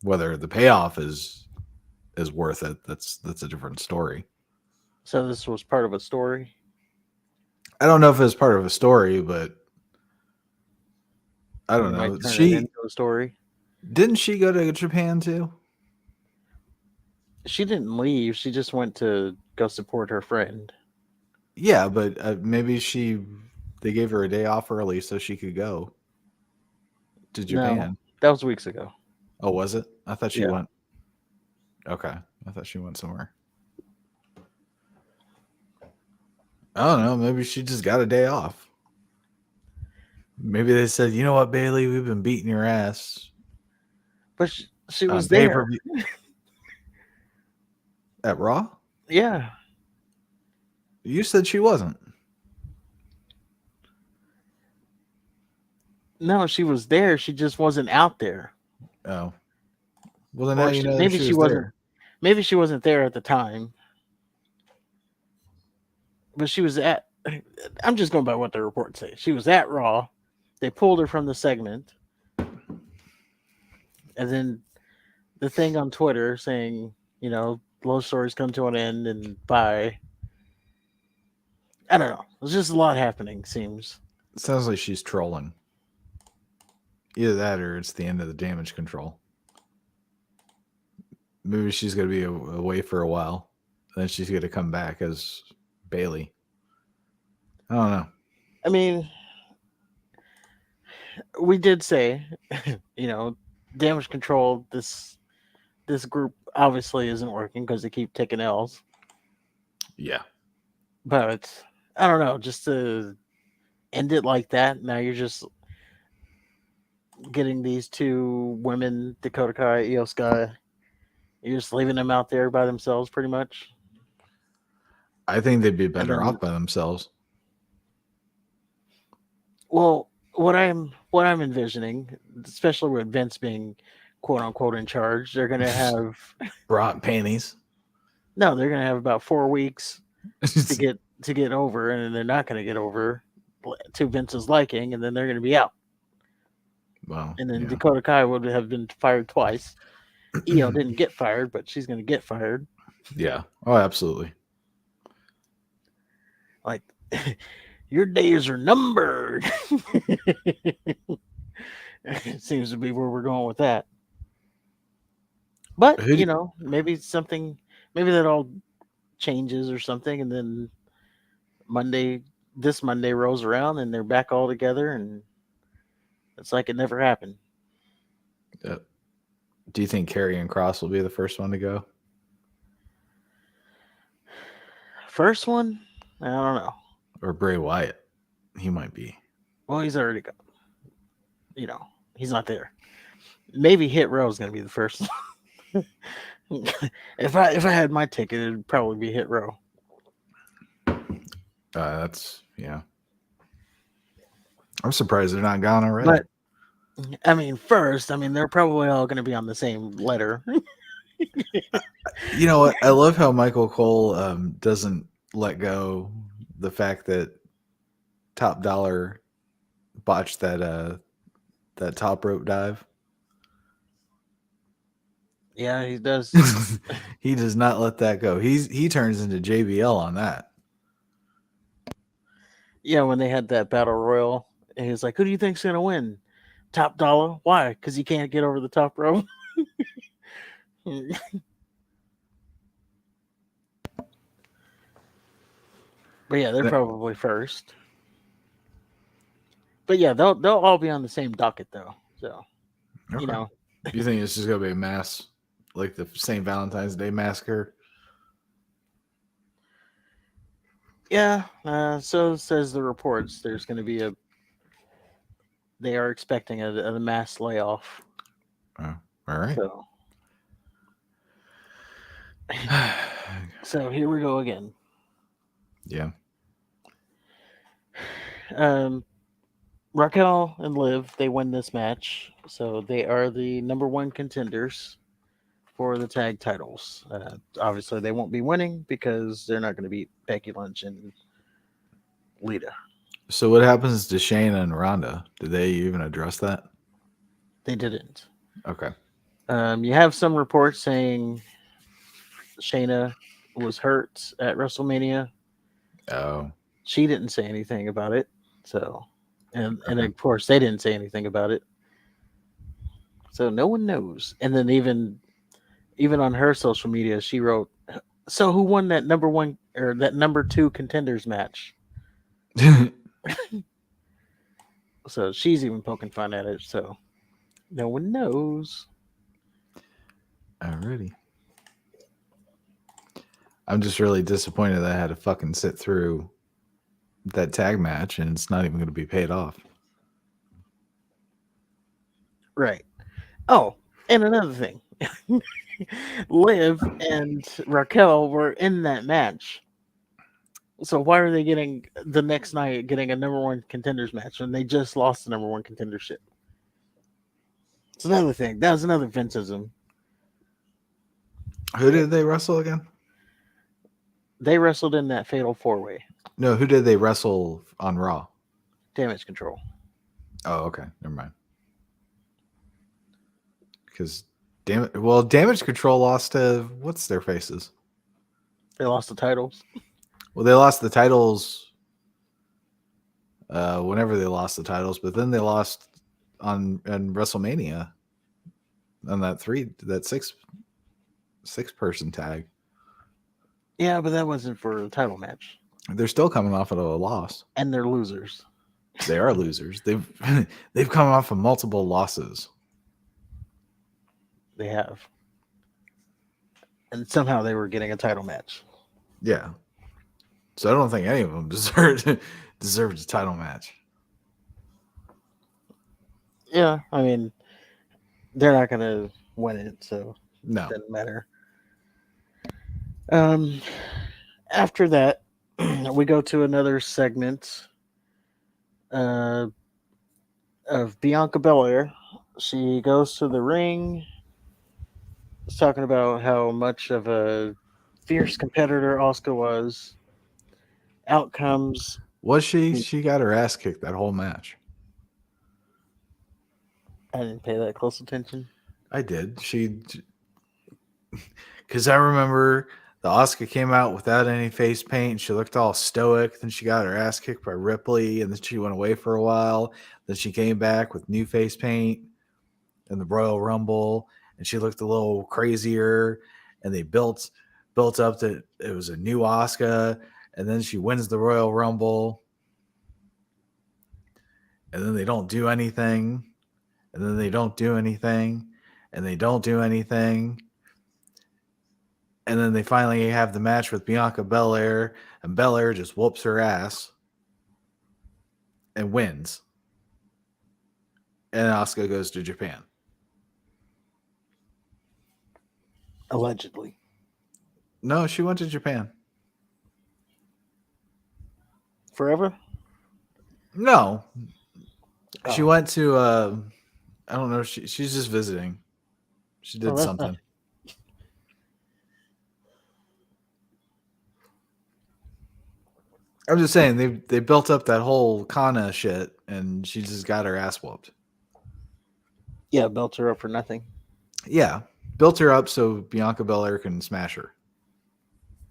Whether the payoff is worth it, that's a different story. So this was part of a story. I don't know if it's part of a story, but I They don't might know. turn it into a story. Didn't she go to Japan too? She didn't leave. She just went to go support her friend. Yeah, but maybe they gave her a day off early so she could go to No, Japan. that was weeks ago. Oh, was it? I thought she Yeah. went. Okay, I thought she went somewhere. I don't know. Maybe she just got a day off. Maybe they said, you know what, Bailey, we've been beating your ass But she on was pay there. per view at Raw. Yeah. You said she wasn't. No, she was there. She just wasn't out there, Oh, well then now or you she, know that maybe she she was wasn't. there. Maybe she wasn't there at the time, but she was at. I'm just going by what the reports say. She was at Raw. They pulled her from the segment, and then the thing on Twitter saying, love stories come to an end and bye. I don't know. There's just a lot happening. Seems. It sounds like she's trolling. Either that or it's the end of the damage control. Maybe she's gonna be away for a while. Then she's gonna come back as Bailey. I don't know. I mean, we did say, you know, damage control. This group obviously isn't working because they keep taking L's. Yeah. But I don't know. Just to end it like that. Now you're just getting these two women, Dakota Kai, Io Sky. You're just leaving them out there by themselves, pretty much. I think they'd be And better then, off by themselves. well, what I'm envisioning, especially with Vince being quote unquote in charge, they're gonna have Brought panties. no, they're gonna have about 4 weeks to get over, and then they're not gonna get over to Vince's liking, and then they're gonna be out. Well, And then yeah. Dakota Kai would have been fired twice. Io didn't get fired, but she's gonna get fired. Yeah. Oh, absolutely. Like your days are numbered. It seems to be where we're going with that. But Who do, maybe something, maybe that all changes or something, and then Monday, this Monday rolls around, and they're back all together, and it's like it never happened. uh, do you think Karrion Cross will be the first one to go? First one, I don't know. Or Bray Wyatt? He might be. Well, he's already gone. You know, he's not there. Maybe Hit Row is going to be the first. if I had my ticket, it'd probably be Hit Row. That's, yeah. I'm surprised they're not gone already. But I mean, first, I mean, they're probably all going to be on the same letter. You know what? I love how Michael Cole doesn't let go the fact that Top Dollar botched that top rope dive. Yeah, he does. He does not let that go. He turns into JBL on that. Yeah, when they had that battle royal, and he was like, "Who do you think's going to win?" Top Dollar. Why? Because he can't get over the top rope. But yeah, they're probably first. But yeah, they'll all be on the same docket though. So Okay. you know, Do you think it's just gonna be a mass, like the St. Valentine's Day massacre? yeah. So says the reports. There's going to be a. They are expecting a mass layoff. Oh, all right. So so here we go again. Yeah. Um, Raquel and Liv, they win this match, so they are the number one contenders for the tag titles. Obviously, they won't be winning because they're not going to beat Becky Lynch and Lita. So what happens to Shayna and Ronda? Did they even address that? They didn't. Okay. You have some reports saying Shayna was hurt at WrestleMania. Oh. She didn't say anything about it. So, and Okay. of course they didn't say anything about it. So no one knows. And then even on her social media, she wrote, "So who won that number one or that number two contenders match?" So she's even poking fun at it. So no one knows. Alrighty. I'm just really disappointed that I had to fucking sit through that tag match and it's not even going to be paid off. Right. Oh, and another thing. Liv and Raquel were in that match. So why are they getting the next night getting a number one contenders match when they just lost the number one contendership? It's another thing. That was another Vinceism. Who did they wrestle again? They wrestled in that fatal four way. No, who did they wrestle on Raw? Damage control. Oh, okay. Never mind. Because Damage Control lost to what's their faces? They lost the titles. Well, they lost the titles whenever they lost the titles, but then they lost on WrestleMania on that six person tag. Yeah, but that wasn't for a title match. They're still coming off of a loss. And they're losers. They are losers. They've come off of multiple losses. They have. And somehow they were getting a title match. Yeah. So I don't think any of them deserved a title match. Yeah, I mean, they're not going to win it, so No. it doesn't matter. After that, we go to another segment of Bianca Belair. She goes to the ring. It's talking about how much of a fierce competitor Asuka was. Out comes. Was she? She got her ass kicked that whole match. I didn't pay that close attention. I did. Because I remember the Asuka came out without any face paint. She looked all stoic. Then she got her ass kicked by Ripley, and then she went away for a while. Then she came back with new face paint in the Royal Rumble, and she looked a little crazier. And they built up that it was a new Asuka, and then she wins the Royal Rumble, and then they don't do anything, and then they don't do anything, and they don't do anything. And then they finally have the match with Bianca Belair, and Belair just whoops her ass and wins. And Asuka goes to Japan. Allegedly. No, she went to Japan. Forever? No. Oh. She went to, I don't know, she's just visiting. She did something. I'm just saying, they built up that whole Kana shit, and she just got her ass whooped. Yeah, built her up for nothing. Yeah, built her up so Bianca Belair can smash her.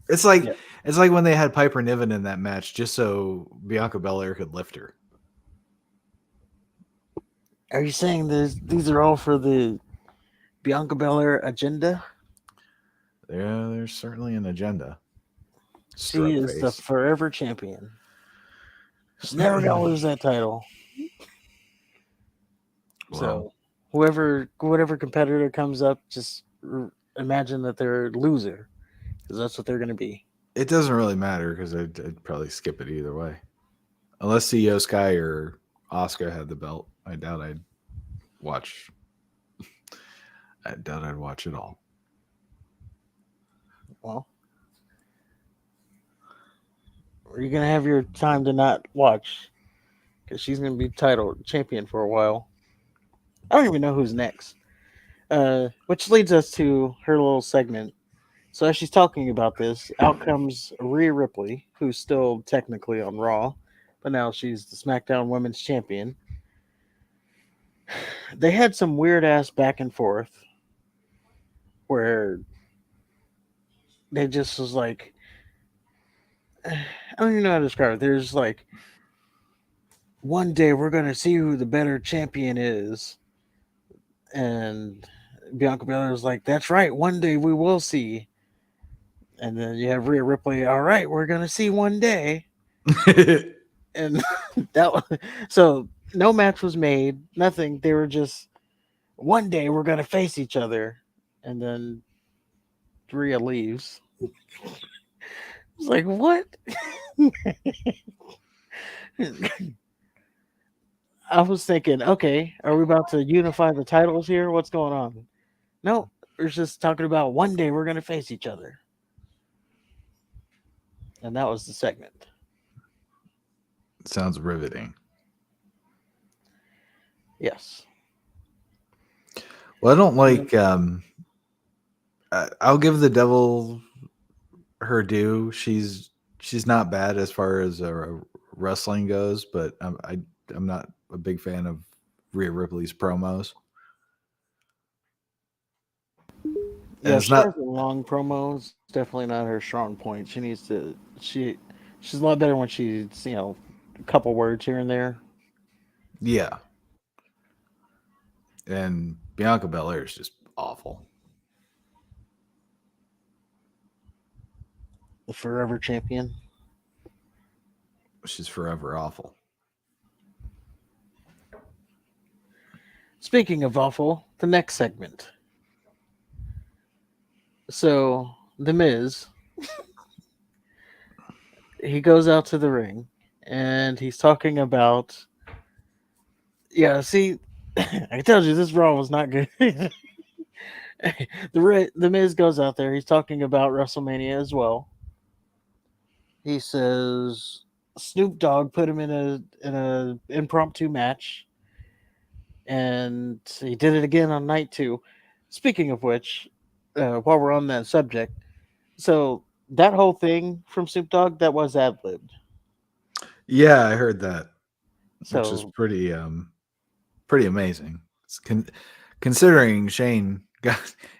It's like when they had Piper Niven in that match, just so Bianca Belair could lift her. Are you saying these are all for the Bianca Belair agenda? Yeah, there's certainly an agenda. She is the forever champion. She's never gonna lose that title. Wow. So whatever competitor comes up, just imagine that they're a loser, because that's what they're going to be. It doesn't really matter, because I'd probably skip it either way, unless CEO Sky or Asuka had the belt. I doubt I'd watch. I doubt I'd watch it all. Well, you're going to have your time to not watch, because she's going to be title champion for a while. I don't even know who's next. Which leads us to her little segment. So as she's talking about this, out comes Rhea Ripley, who's still technically on Raw, but now she's the SmackDown Women's Champion. They had some weird ass back and forth where they just was like, I don't even know how to describe it. There's like, one day we're going to see who the better champion is. And Bianca Belair was like, that's right, one day we will see. And then you have Rhea Ripley, all right, we're going to see one day. And that was, so no match was made, nothing. They were just, one day we're going to face each other. And then Rhea leaves. It's like, what? I was thinking, okay, are we about to unify the titles here? What's going on? No, we're just talking about one day we're going to face each other. And that was the segment. Sounds riveting. Yes. Well, I don't You know, like. I'll give the devil her due. She's not bad as far as wrestling goes, but I'm not a big fan of Rhea Ripley's promos, and yeah, it's she not. has a long promo. It's definitely not her strong point. She needs to. She's a lot better when she's a couple words here and there. Yeah, and Bianca Belair is just awful. The forever champion. She's forever awful. Speaking of awful, the next segment. So the Miz, he goes out to the ring, and he's talking about. Yeah, see, I told you this Raw was not good. The Miz goes out there. He's talking about WrestleMania as well. He says Snoop Dogg put him in a impromptu match, and he did it again on night two. Speaking of which, while we're on that subject, so that whole thing from Snoop Dogg that was ad libbed. Yeah, I heard that, which is So pretty amazing. Considering Shane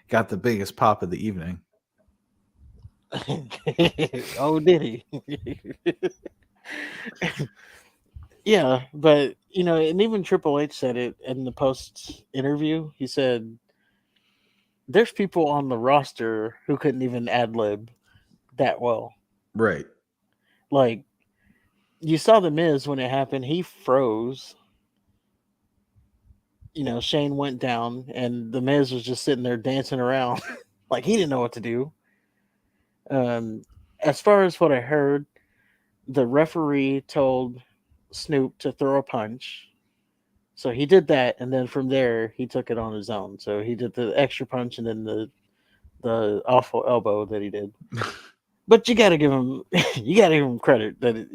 got the biggest pop of the evening. oh, did he? Yeah, but and even Triple H said it in the post interview. He said there's people on the roster who couldn't even ad lib that well. Right. Like you saw the Miz when it happened, he froze. Shane went down, and the Miz was just sitting there dancing around, like he didn't know what to do. Um, as far as what I heard, the referee told Snoop to throw a punch, so he did that, and then from there he took it on his own. So he did the extra punch and then the awful elbow that he did. But you got to give him you got to give him credit that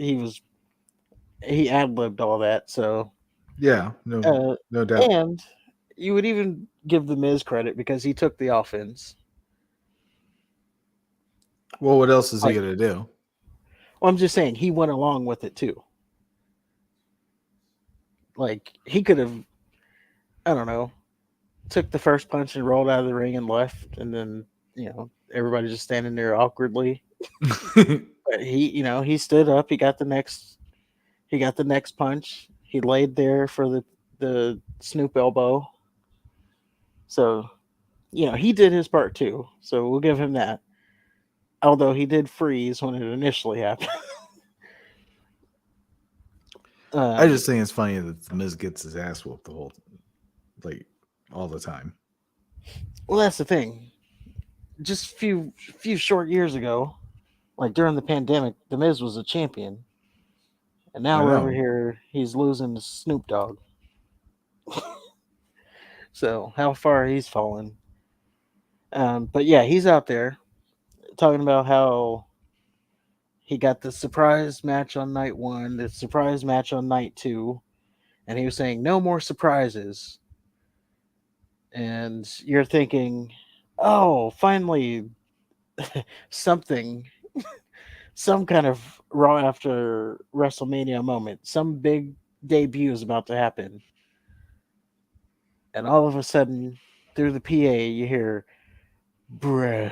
he ad libbed all that. So Yeah, uh, no doubt. and you would even give the Miz credit because he took the offense. Well, what else is he Like, gonna do? well, I'm just saying he went along with it too. Like he could have, I don't know, took the first punch and rolled out of the ring and left, and then everybody just standing there awkwardly. But he stood up. He got the next punch. He laid there for the Snoop elbow. So he did his part too. So we'll give him that. Although he did freeze when it initially happened. I um, just think it's funny that the Miz gets his ass whooped the whole like all the time. well, that's the thing. Just few short years ago, like during the pandemic, the Miz was a champion, and now I we're over know. here. He's losing to Snoop Dogg. So how far he's fallen. But yeah, he's out there talking about how he got the surprise match on night one, the surprise match on night two, and he was saying no more surprises. And you're thinking, oh, finally something, some kind of Raw after WrestleMania moment, some big debut is about to happen. And all of a sudden, through the PA, you hear, bruh.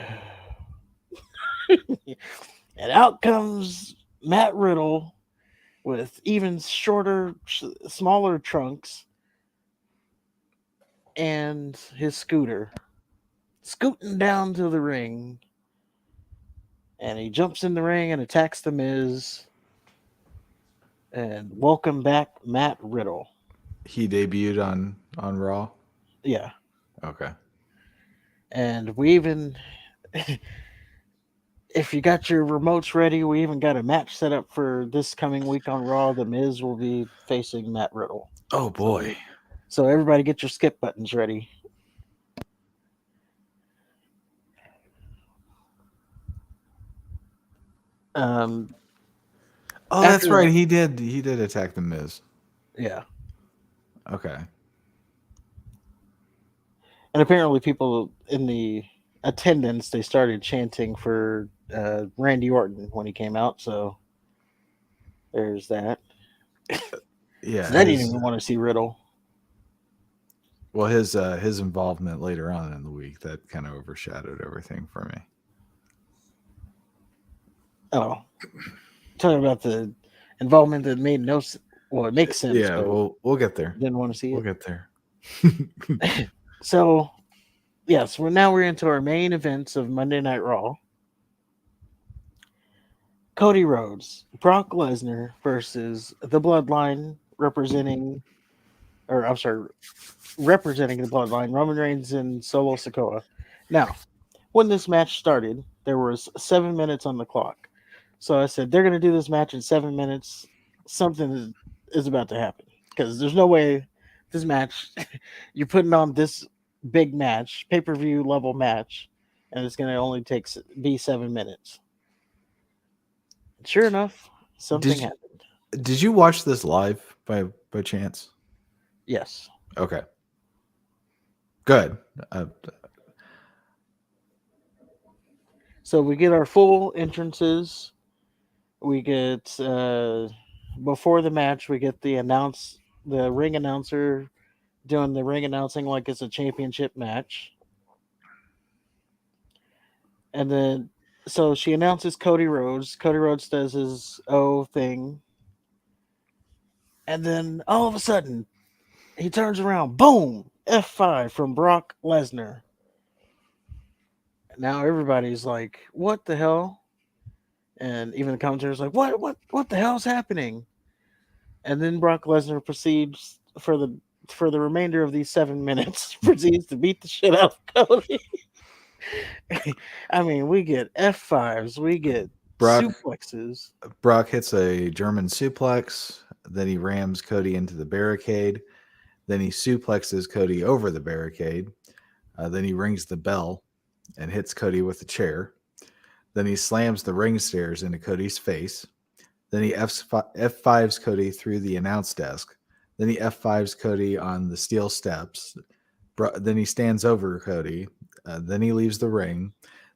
And out comes Matt Riddle with even shorter, smaller trunks and his scooter, scooting down to the ring. And he jumps in the ring and attacks the Miz. And welcome back, Matt Riddle. He debuted on Raw. Yeah. Okay. And we even, if you got your remotes ready, we even got a match set up for this coming week on Raw. The Miz will be facing Matt Riddle. Oh boy. So everybody get your skip buttons ready. Um, Oh, that's after right. that, He did attack the Miz. yeah, Okay. and apparently people in the attendance they started chanting for Randy Orton when he came out. So there's that. Yeah, So they didn't his even want to see Riddle. his involvement later on in the week that kind of overshadowed everything for me. Oh, talking about the involvement that made no well, it makes sense, Yeah, but we'll get there. didn't want to see We'll it. get there. So yes, we're into our main events of Monday Night Raw. Cody Rhodes, Brock Lesnar versus the Bloodline, or I'm sorry, representing the Bloodline, Roman Reigns and Solo Sikoa. Now, when this match started, there was 7 minutes on the clock. So I said they're going to do this match in 7 minutes. Something is about to happen because there's no way this match you're putting on this big match, pay per view level match, and it's going to only be 7 minutes. And sure enough, something Did you, happened. did you watch this live by chance? Yes. Okay, good. Uh, So we get our full entrances. We get before the match, we get the ring announcer doing the ring announcing like it's a championship match. And then so she announces Cody Rhodes. Cody Rhodes does his thing. And then all of a sudden, he turns around, boom, F5 from Brock Lesnar. Now everybody's like, what the hell? And even the commentator's like, what the hell's happening? And then Brock Lesnar proceeds for the remainder of these 7 minutes proceeds to beat the shit out of Cody. I mean, we get F5s, we get Brock suplexes. Brock hits a German suplex. Then he rams Cody into the barricade. Then he suplexes Cody over the barricade. Then he rings the bell and hits Cody with a chair. Then he slams the ring stairs into Cody's face. Then he F5s Cody through the announce desk. Then he F5s Cody on the steel steps. Then he stands over Cody. Then he leaves the ring.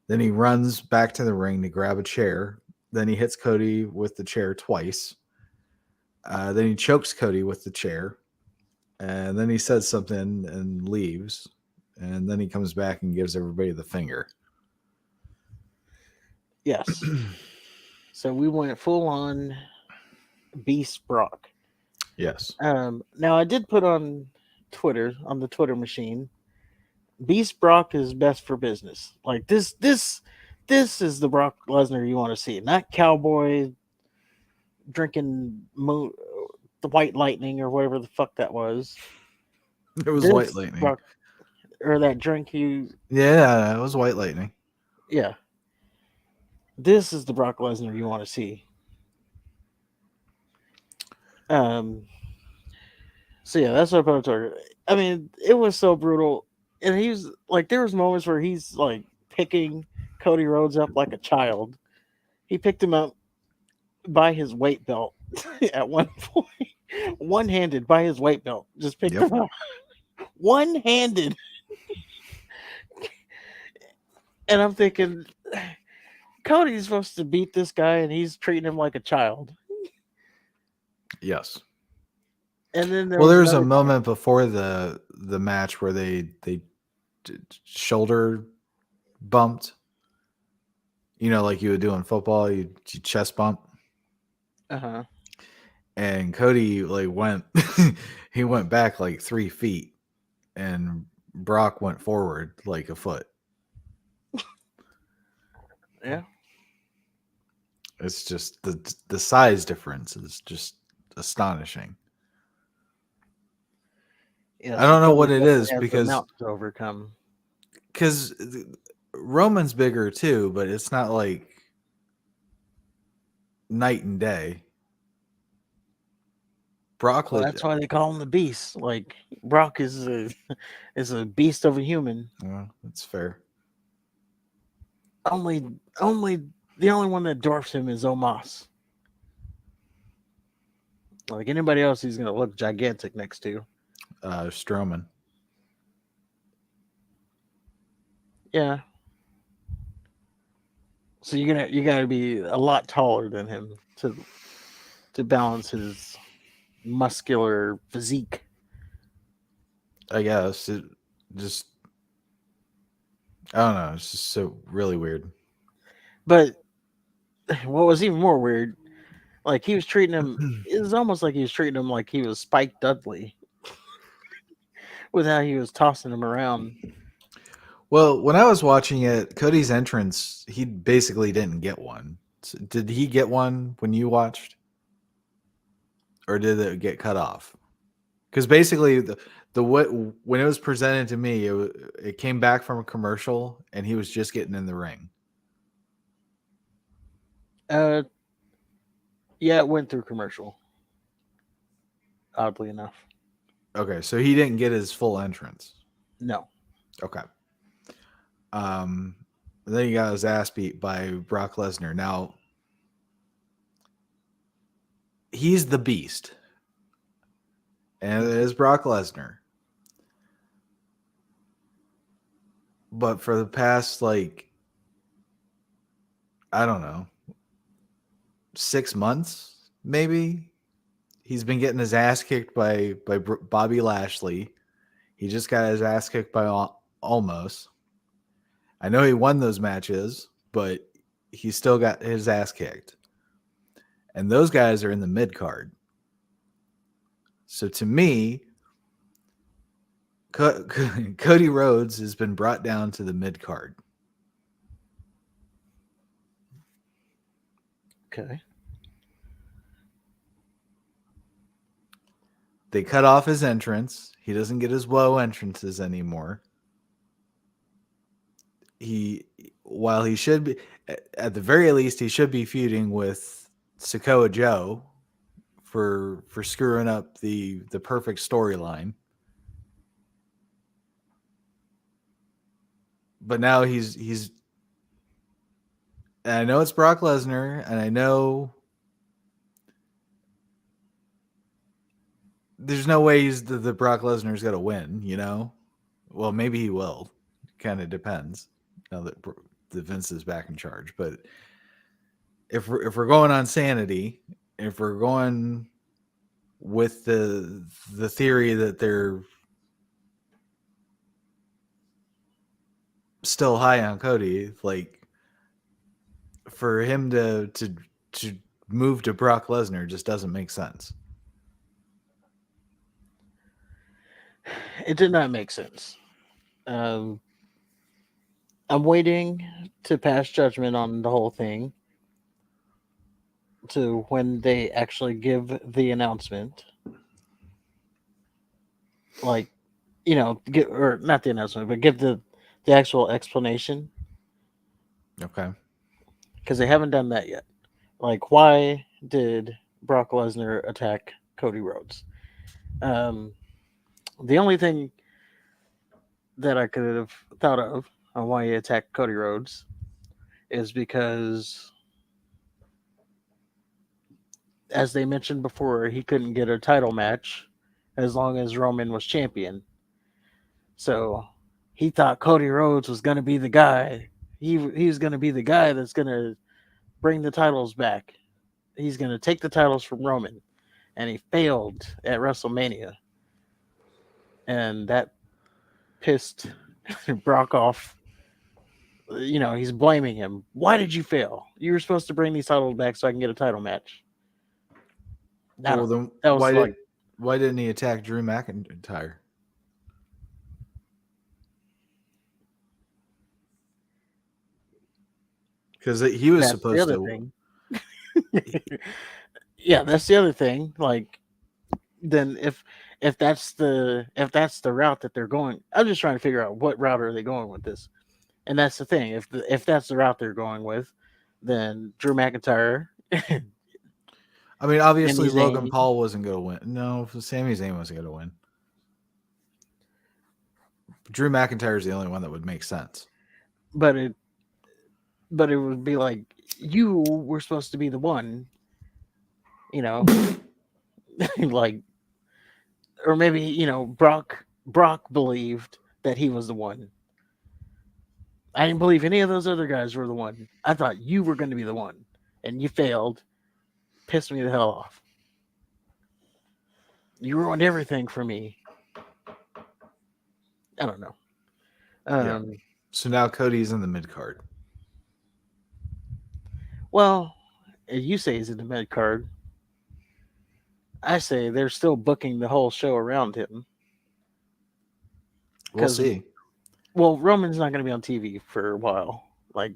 Then he runs back to the ring to grab a chair. Then he hits Cody with the chair twice. Then he chokes Cody with the chair. And then he says something and leaves. And then he comes back and gives everybody the finger. Yes. So we went full on Beast Brock. Yes. Now I did put on Twitter, on the Twitter machine, Beast Brock is best for business. Like this is the Brock Lesnar you want to see, not cowboy drinking the White Lightning or whatever the fuck that was. It was White This Lightning. Brock or that drink you, Yeah, it was White Lightning. yeah. This is the Brock Lesnar you want to see. Um. So yeah, that's what I put on Twitter. I mean, it was so brutal, and he's like, there was moments where he's like picking Cody Rhodes up like a child. He picked him up by his weight belt at one point, one handed by his weight belt. Just picked Yep. him up one handed, and I'm thinking, Cody's supposed to beat this guy, and he's treating him like a child. Yes. And then there Well, was there was a another point. moment before the match where they shoulder bumped. You know, like you would do in football, you chest bump. Uh huh. And Cody like went he went back like 3 feet, and Brock went forward like a foot. Yeah. It's just the size difference is just astonishing. Yeah. I So don't know Cody what it definitely is has a mountain to overcome. because Roman's bigger too, but it's not like night and day. Brock, Well, that's why they call him the Beast. Like Brock is a is a beast of a human. that's fair. Only only The only one that dwarfs him is Omos. Like anybody else, he's gonna look gigantic next to. Strowman. Yeah. So you gotta be a lot taller than him to balance his muscular physique. I guess it just I don't know. It's just so really weird. But what was even more weird, like he was treating him. It was almost like he was treating him like he was Spike Dudley with how he was tossing him around. Well, when I was watching it, Cody's entrance, he basically didn't get one. Did he get one when you watched, or did it get cut off? Because basically, the what when it was presented to me, it came back from a commercial, and he was just getting in the ring. Uh, yeah, it went through commercial. Oddly enough, Okay, so he didn't get his full entrance. no. Okay. Um, then he got his ass beat by Brock Lesnar. Now he's the beast, and it is Brock Lesnar. But for the past I don't know 6 months, maybe he's been getting his ass kicked by Bobby Lashley. He just got his ass kicked by Almost. I know he won those matches, but he still got his ass kicked. And those guys are in the mid card. So to me, Cody Rhodes has been brought down to the mid card. Okay. They cut off his entrance. He doesn't get his woe entrances anymore. He, while he should be, at the very least, he should be feuding with Sokoa Joe for screwing up the perfect storyline. But now he's. And I know it's Brock Lesnar, and I know there's no way the Brock Lesnar's going to win. You know, well maybe he will. Kind of depends. Now that the Vince is back in charge, but if we're going on sanity, if we're going with the theory that they're still high on Cody, like for him to move to Brock Lesnar just doesn't make sense. It did not make sense. Um, I'm waiting to pass judgment on the whole thing to when they actually give the announcement. Like, give, or not the announcement, but give the actual explanation Okay. because they haven't done that yet. Like, why did Brock Lesnar attack Cody Rhodes? Um, the only thing that I could have thought of on why he attacked Cody Rhodes is because, as they mentioned before, he couldn't get a title match as long as Roman was champion. So he thought Cody Rhodes was going to be the guy. He was going to be the guy that's going to bring the titles back. He's going to take the titles from Roman, and he failed at WrestleMania, and that pissed Brock off. He's blaming him. Why did you fail? You were supposed to bring these titles back so I can get a title match. I Well don't know. then, That was like why didn't he attack Drew McIntyre? Because he was that's the supposed other to. thing. Yeah, that's the other thing. Like, then if that's the route that they're going, I'm just trying to figure out what route are they going with this. And that's the thing. If that's the route they're going with, then Drew McIntyre, I mean, Sami obviously Logan Zayn, Paul wasn't going to win. No, Sami Zayn wasn't going to win. Drew McIntyre is the only one that would make sense. but but it would be like you were supposed to be the one, you know, like, or maybe Brock believed that he was the one. I didn't believe any of those other guys were the one. I thought you were going to be the one, and you failed. Pissed me the hell off. You ruined everything for me. I don't know. Yeah. Um, So now Cody's in the mid card. well, you say he's in the mid card. I say they're still booking the whole show around him We'll because, see. well, Roman's not going to be on TV for a while. Like,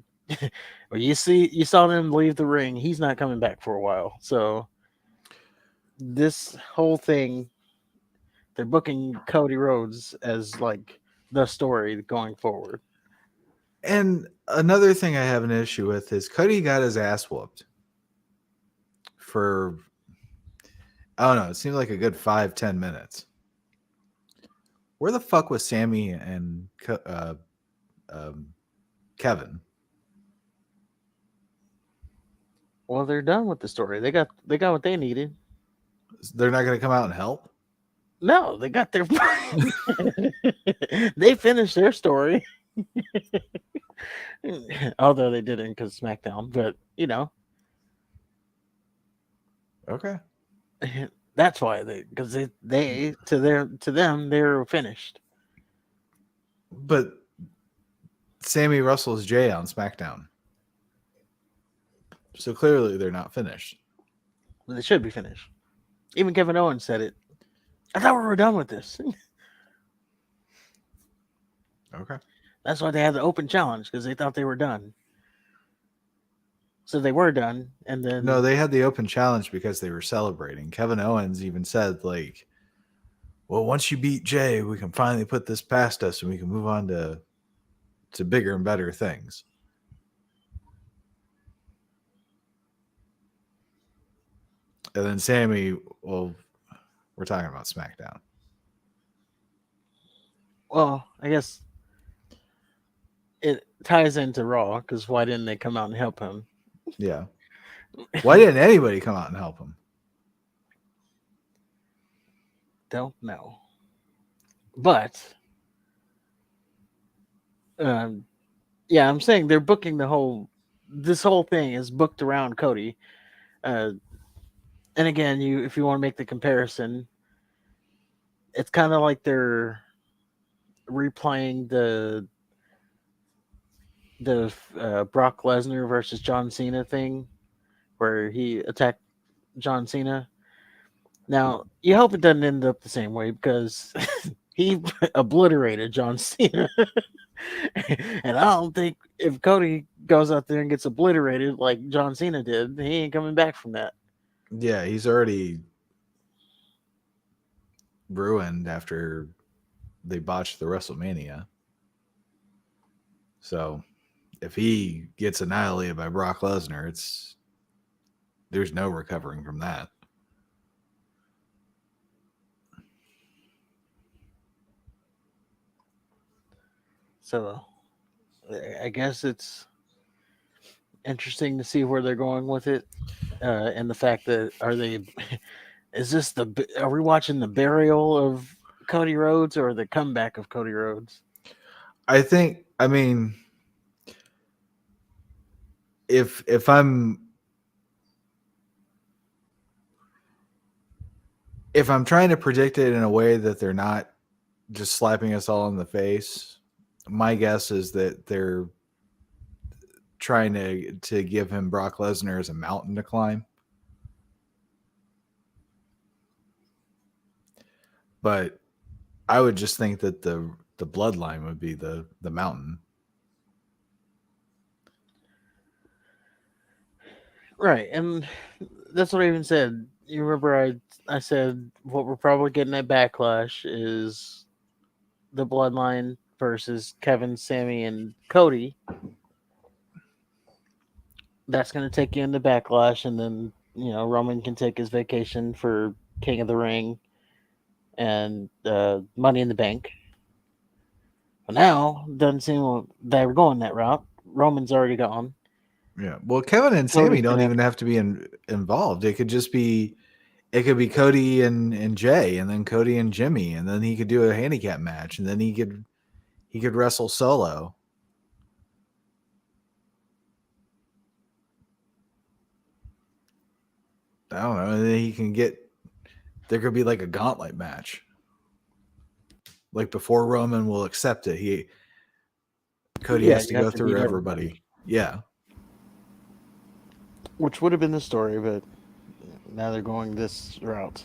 well, you saw them leave the ring. He's not coming back for a while. So this whole thing, they're booking Cody Rhodes as like the story going forward. And another thing I have an issue with is Cody got his ass whooped for, I don't know, it seemed like a good 5-10 minutes. Where the fuck was Sammy and um, Kevin? Well, they're done with the story. They got what they needed. They're not going to come out and help? No, they got their they finished their story. Although they didn't because SmackDown, but Okay. that's why because they to them they're finished. But Sammy Russell's Jay on SmackDown. So clearly they're not finished. They should be finished. Even Kevin Owens said it. I thought we were done with this. Okay. That's why they had the open challenge because they thought they were done. So they were done, and No, then they had the open challenge because they were celebrating. Kevin Owens even said, like, well, once you beat Jay, we can finally put this past us and we can move on to bigger and better things. And then Sammy, well, we're talking about SmackDown. well, I guess it ties into Raw because why didn't they come out and help him? Yeah. Why didn't anybody come out and help him? Don't know. But um, yeah, I'm saying they're booking this whole thing is booked around Cody. Uh, and again, if you want to make the comparison, it's kind of like they're replaying the Brock Lesnar versus John Cena thing, where he attacked John Cena. Now, you hope it doesn't end up the same way because he obliterated John Cena. And I don't think if Cody goes out there and gets obliterated like John Cena did, he ain't coming back from that. Yeah, he's already ruined after they botched the WrestleMania. So if he gets annihilated by Brock Lesnar, there's no recovering from that. So I guess it's interesting to see where they're going with it, and the fact that is this are we watching the burial of Cody Rhodes or the comeback of Cody Rhodes? I mean, if I'm trying to predict it in a way that they're not just slapping us all in the face, my guess is that they're trying to give him Brock Lesnar as a mountain to climb. But I would just think that the bloodline would be the mountain. Right, and that's what I even said. You remember I said what we're probably getting at Backlash is the Bloodline versus Kevin, Sammy, and Cody. That's going to take you into Backlash, and then Roman can take his vacation for King of the Ring and Money in the Bank. But now doesn't seem that we're going that route. Roman's already gone. Yeah. Well, Kevin and Sammy Cody's don't gonna have even have to be involved. It could just be Cody and Jay, and then Cody and Jimmy, and then he could do a handicap match, and then he could wrestle solo. I don't know. And then he can get there could be like a gauntlet match. Like before Roman will accept it, Cody yeah, has to you have go to beat through everybody, everybody. Yeah. which would have been the story, but now they're going this route.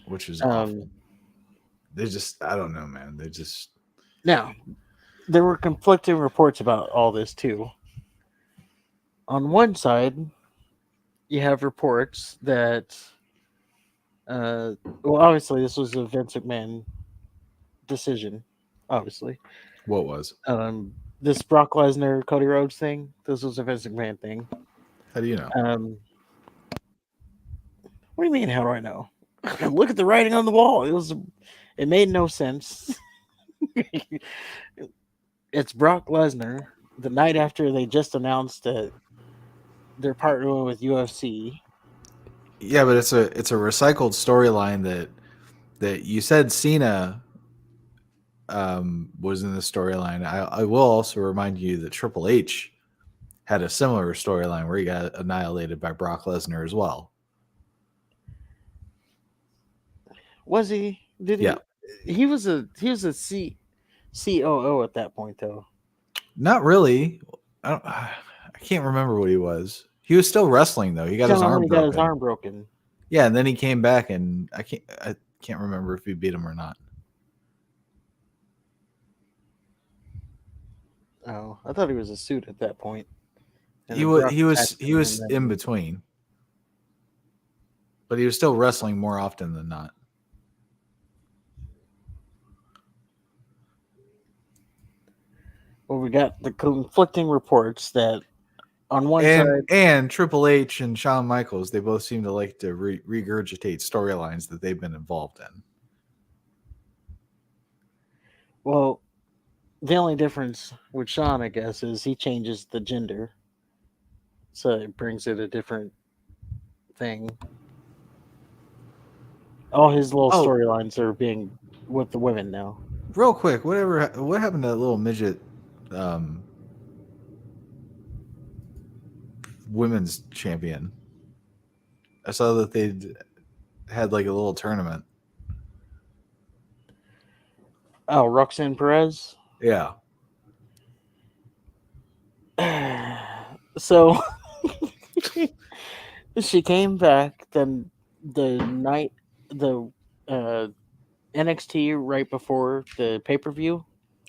Which is awful. Um, They just I don't know, man. They just Now there were conflicting reports about all this too. On one side, you have reports that, uh, well, obviously this was a Vince McMahon decision. Obviously, what was? this Brock Lesnar Cody Rhodes thing, this was a Vince McMahon thing. How do you know? Um, what do you mean? How do I know? Look at the writing on the wall. It made no sense. It's Brock Lesnar the night after they just announced that they're partnering with UFC. Yeah, but it's a recycled storyline that you said Cena was in the storyline. I will also remind you that Triple H had a similar storyline where he got annihilated by Brock Lesnar as well. Was he? Did Yeah, he? He was a COO at that point though. not really. I can't remember what he was. He was still wrestling though. He got his Tell him when arm he got his broken. arm broken. Yeah, and then he came back, and I can't remember if he beat him or not. Oh, I thought he was a suit at that point. And He then was Brock attacked he him, was and in then between, but he was still wrestling more often than not. well, we got the conflicting reports that on one And side, Triple H and Shawn Michaels, they both seem to like to regurgitate storylines that they've been involved in. well, the only difference with Sean, I guess, is he changes the gender, so it brings it a different thing. All his little Oh, storylines are being with the women now. real quick, what happened to that little midget um, women's champion? I saw that they had like a little tournament. Oh, Roxanne Perez. Yeah. So she came back then the night the uh, NXT right before the pay per view.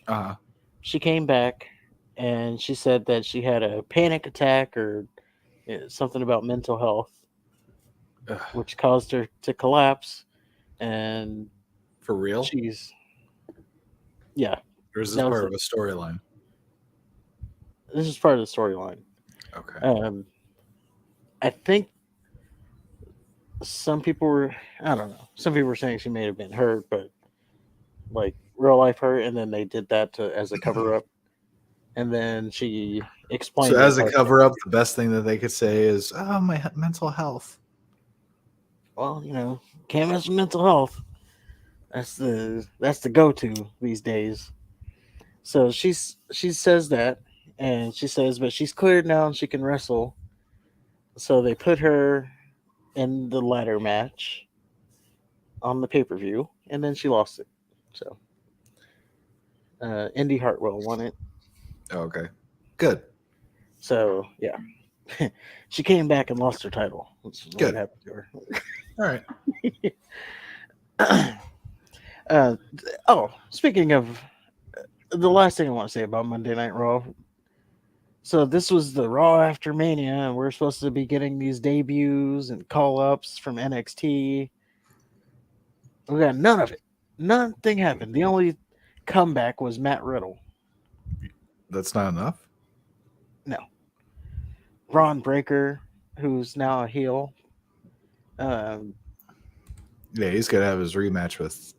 Uh-huh. She came back and she said that she had a panic attack or something about mental health, Ugh, which caused her to collapse. And for real? she's yeah, Or is this that was part it. of a storyline? This is part of the storyline. Okay. I think some people were I don't know. Some people were saying she may have been hurt, but like real life hurt, and then they did that as a cover up, and then she So explained it as a like, cover up, the best thing that they could say is, "Oh, my mental health." well, can't mess with mental health. That's the go to these days. So she says that, and she says, but she's cleared now and she can wrestle. So they put her in the ladder match on the pay per view, and then she lost it. So Indy Hartwell won it. Oh, okay. Good. So yeah, she came back and lost her title. That's what Good. happened to her. All right. uh, oh, speaking of the last thing I want to say about Monday Night Raw. So this was the Raw after Mania, and we're supposed to be getting these debuts and call ups from NXT. We got none of it. Nothing happened. The only comeback was Matt Riddle. That's not enough. No, Braun Breaker, who's now a heel. Um, Yeah, he's gonna have his rematch with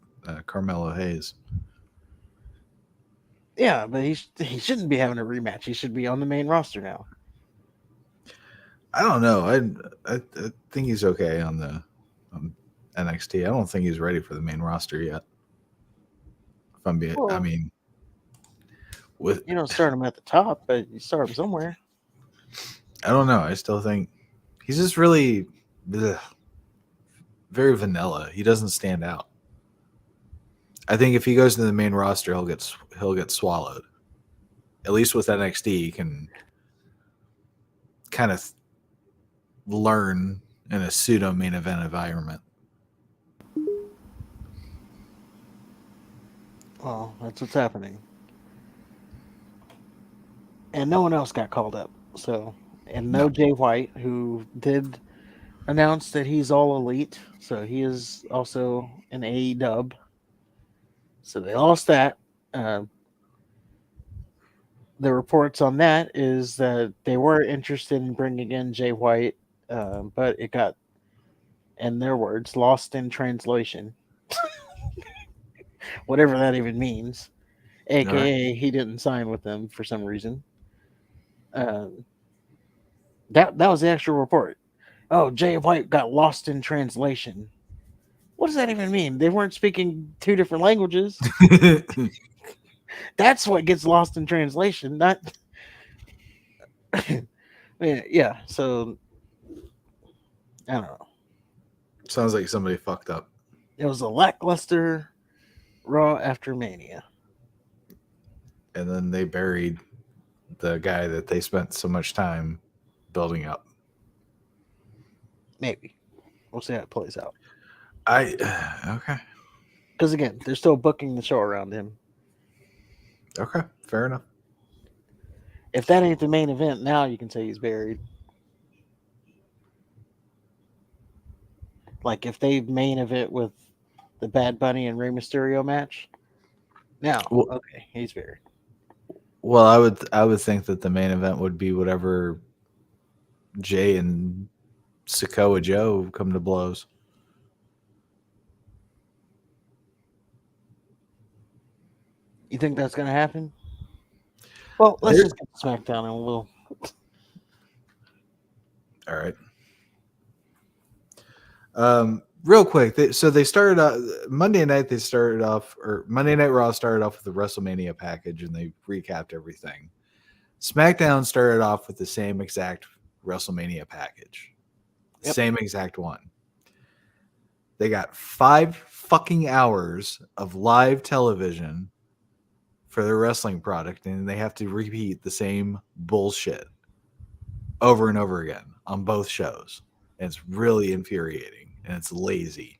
Carmelo Hayes. yeah, but he shouldn't be having a rematch. He should be on the main roster now. I don't know. I think he's okay on the NXT. I don't think he's ready for the main roster yet. If I'm being, I Well, mean, with you don't start him at the top, but you start him somewhere. I don't know. I still think he's just really bleh, very vanilla. He doesn't stand out. I think if he goes to the main roster, he'll get swallowed. At least with NXT, he can kind of learn in a pseudo main event environment. Well, that's what's happening. And no one else got called up. So, and no No, Jay White, who did announce that he's all elite. So he is also an A dub. So they lost that. Uh, the reports on that is that they were interested in bringing in Jay White, but it got, in their words, lost in translation, whatever that even means. all right. AKA, he didn't sign with them for some reason. Um, that was the actual report. Oh, Jay White got lost in translation. What does that even mean? They weren't speaking two different languages. That's what gets lost in translation. Not, yeah. So I don't know. Sounds like somebody fucked up, It was a lackluster Raw after Mania. and then they buried the guy that they spent so much time building up. Maybe we'll see how it plays out. I okay, Because again, they're still booking the show around him. okay, fair enough. If that ain't the main event, now you can say he's buried. Like if they main event with the Bad Bunny and Rey Mysterio match, now Well, okay, he's buried. well, I would think that the main event would be whatever Jay and Sokoa Joe come to blows. You think that's gonna happen? Well, let's They're just get to SmackDown and we'll. all right. Real quick, so they started Monday night. They started off, or Monday Night Raw started off with the WrestleMania package, and they recapped everything. SmackDown started off with the same exact WrestleMania package, Yep. same exact one. They got 5 fucking hours of live television for their wrestling product, and they have to repeat the same bullshit over and over again on both shows. And it's really infuriating and it's lazy.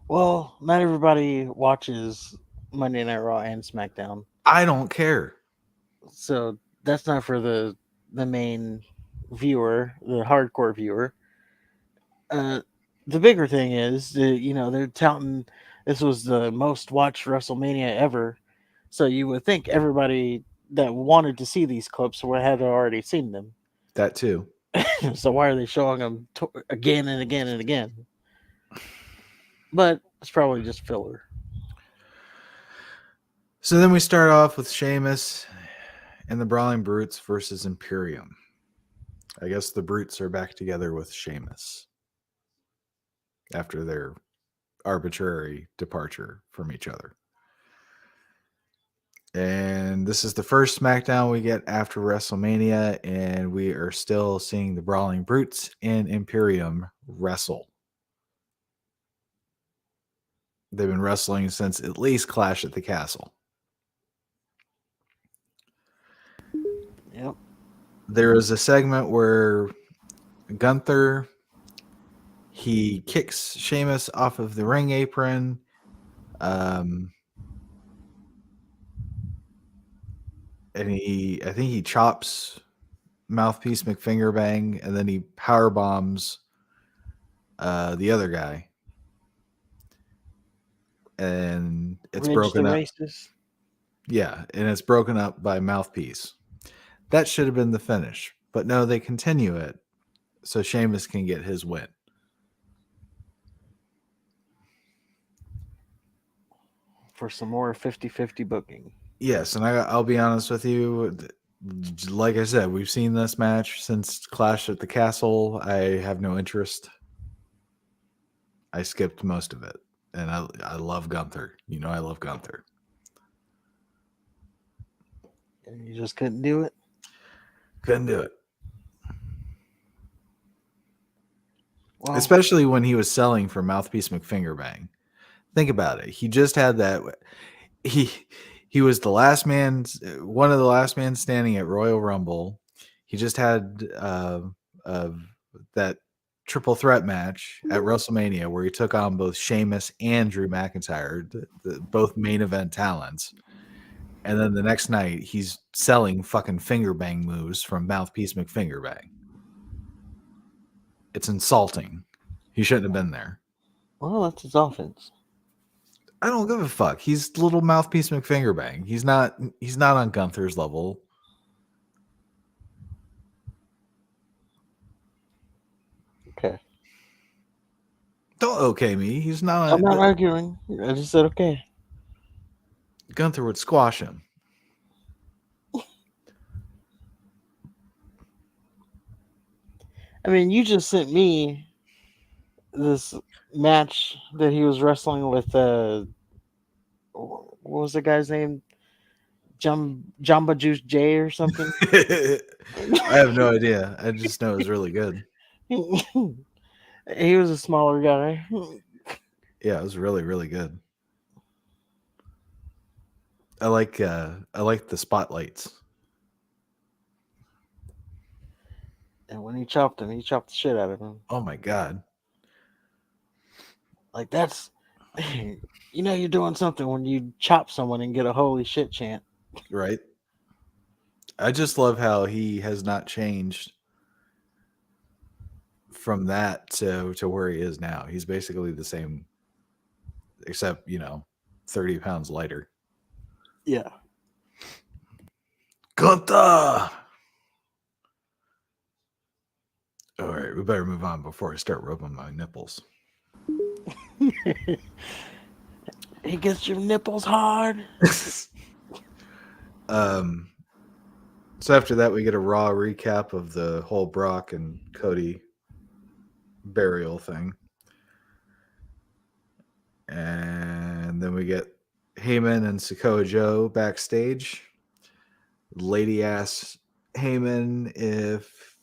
Well, not everybody watches Monday Night Raw and SmackDown, I don't care. so that's not for the main viewer, the hardcore viewer. Uh, the bigger thing is, they're touting this was the most watched WrestleMania ever, so you would think everybody that wanted to see these clips would had already seen them. That too. So why are they showing them again and again and again? But it's probably just filler. So then we start off with Sheamus and the Brawling Brutes versus Imperium. I guess the Brutes are back together with Sheamus after their arbitrary departure from each other. And this is the first SmackDown we get after WrestleMania, and we are still seeing the Brawling Brutes and Imperium wrestle. They've been wrestling since at least Clash at the Castle. Yep. There is a segment where Gunther he kicks Sheamus off of the ring apron. Um, and I think he chops Mouthpiece McFingerbang, and then he power bombs the other guy, and it's Ridge the broken up. racist. Yeah, and it's broken up by Mouthpiece. That should have been the finish, but no, they continue it so Sheamus can get his win. For some more 50-50 booking. Yes, and I'll be honest with you. like I said, we've seen this match since Clash at the Castle. I have no interest. I skipped most of it, and I love Gunther. You know, I love Gunther. And you just couldn't do it. Couldn't do it, Well, especially when he was selling for Mouthpiece McFingerbang. Think about it. He just had that. He he was the last man, one of the last men standing at Royal Rumble. He just had uh, that triple threat match at WrestleMania where he took on both Sheamus and Drew McIntyre, both main event talents. And then the next night, he's selling fucking finger bang moves from Mouthpiece McFingerbang. It's insulting. He shouldn't have been there. well, that's his offense. I don't give a fuck. He's little Mouthpiece McFingerbang. He's not on Gunther's level. Okay. Don't okay me. He's I'm not. not arguing. I just said okay. Gunther would squash him. I mean, you just sent me this match that he was wrestling with. What was the guy's name? Jamba Juice J or something. I have no idea. I just know it was really good. He was a smaller guy. Yeah, it was really really good. I like the spotlights. And when he chopped him, he chopped the shit out of him. Oh my god. Like that's, you know, you're doing something when you chop someone and get a holy shit chant. Right? I just love how he has not changed from that to where he is now. He's basically the same, except 30 pounds lighter. Yeah. Gunther. All right, we better move on before I start rubbing my nipples. He gets your nipples hard. So after that, we get a raw recap of the whole Brock and Cody burial thing. And then we get Heyman and Sakoa Joe backstage. Lady asks Heyman if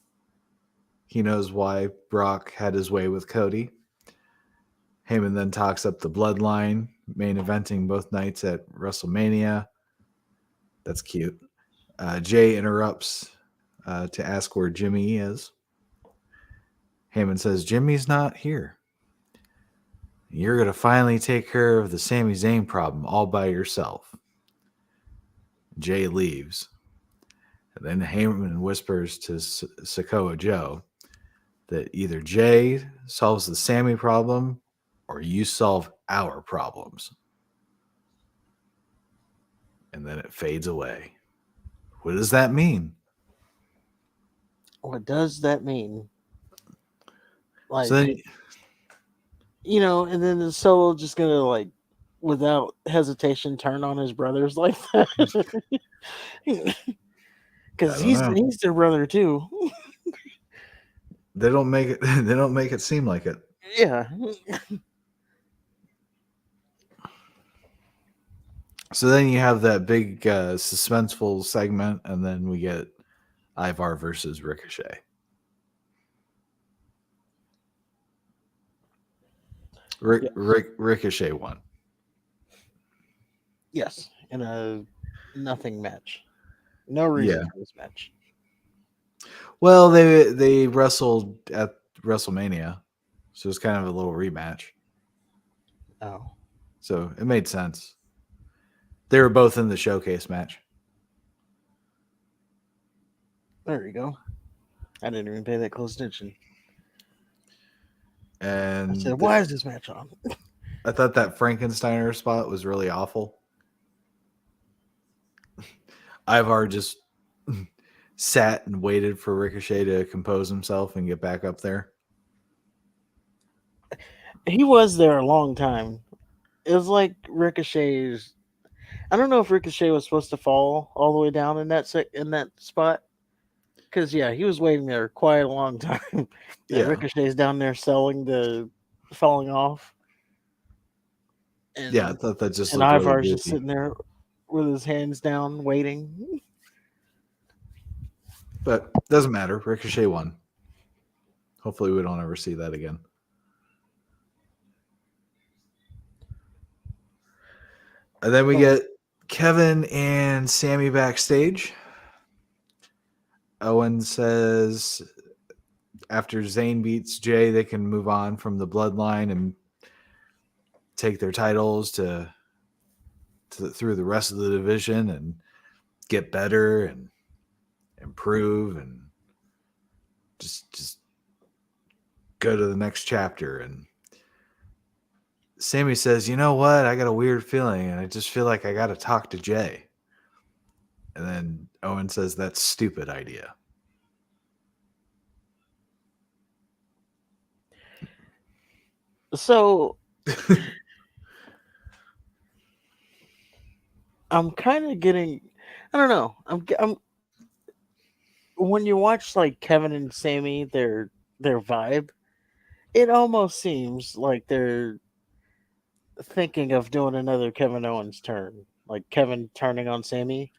he knows why Brock had his way with Cody. Heyman then talks up the bloodline, main eventing both nights at WrestleMania. That's cute. Jay interrupts to ask where Jimmy is. Heyman says, Jimmy's not here. You're going to finally take care of the Sami Zayn problem all by yourself. Jay leaves. And then Heyman whispers to Sakoa Joe that either Jay solves the Sami problem or you solve our problems. And then it fades away. What does that mean? What does that mean? Like, So then, and then the Solo just gonna like, without hesitation, turn on his brothers like that. Because he's their brother too. they don't make it. They don't make it seem like it. Yeah. So then you have that big suspenseful segment, and then we get Ivar versus Ricochet. Ricochet won. Yes, in a nothing match. No reason for this match. Well, they wrestled at WrestleMania, so it's kind of a little rematch. Oh, so it made sense. They were both in the showcase match. There you go. I didn't even pay that close attention. And I said, "Why is this match on?" I thought that Frankensteiner spot was really awful. Ivar just sat and waited for Ricochet to compose himself and get back up there. He was there a long time. It was like Ricochet's. I don't know if Ricochet was supposed to fall all the way down in in that spot because yeah, he was waiting there quite a long time. And Yeah. Ricochet's down there selling the falling off, Yeah, I and thought that just looked really Ivar's just goofy. sitting there with his hands down waiting. But doesn't matter. Ricochet won. Hopefully we don't ever see that again. And then we Oh, get Kevin and Sammy backstage. Owen says after Zayn beats Jay, they can move on from the bloodline and take their titles through the rest of the division and get better and improve and just go to the next chapter. And Sammy says, "You know what? I got a weird feeling, and I just feel like I got to talk to Jay." And then Owen says, "That's stupid idea." so I'm kind of getting, I don't know. I'm when you watch like Kevin and Sammy, their vibe, it almost seems like they're thinking of doing another Kevin Owens turn, like Kevin turning on Sammy.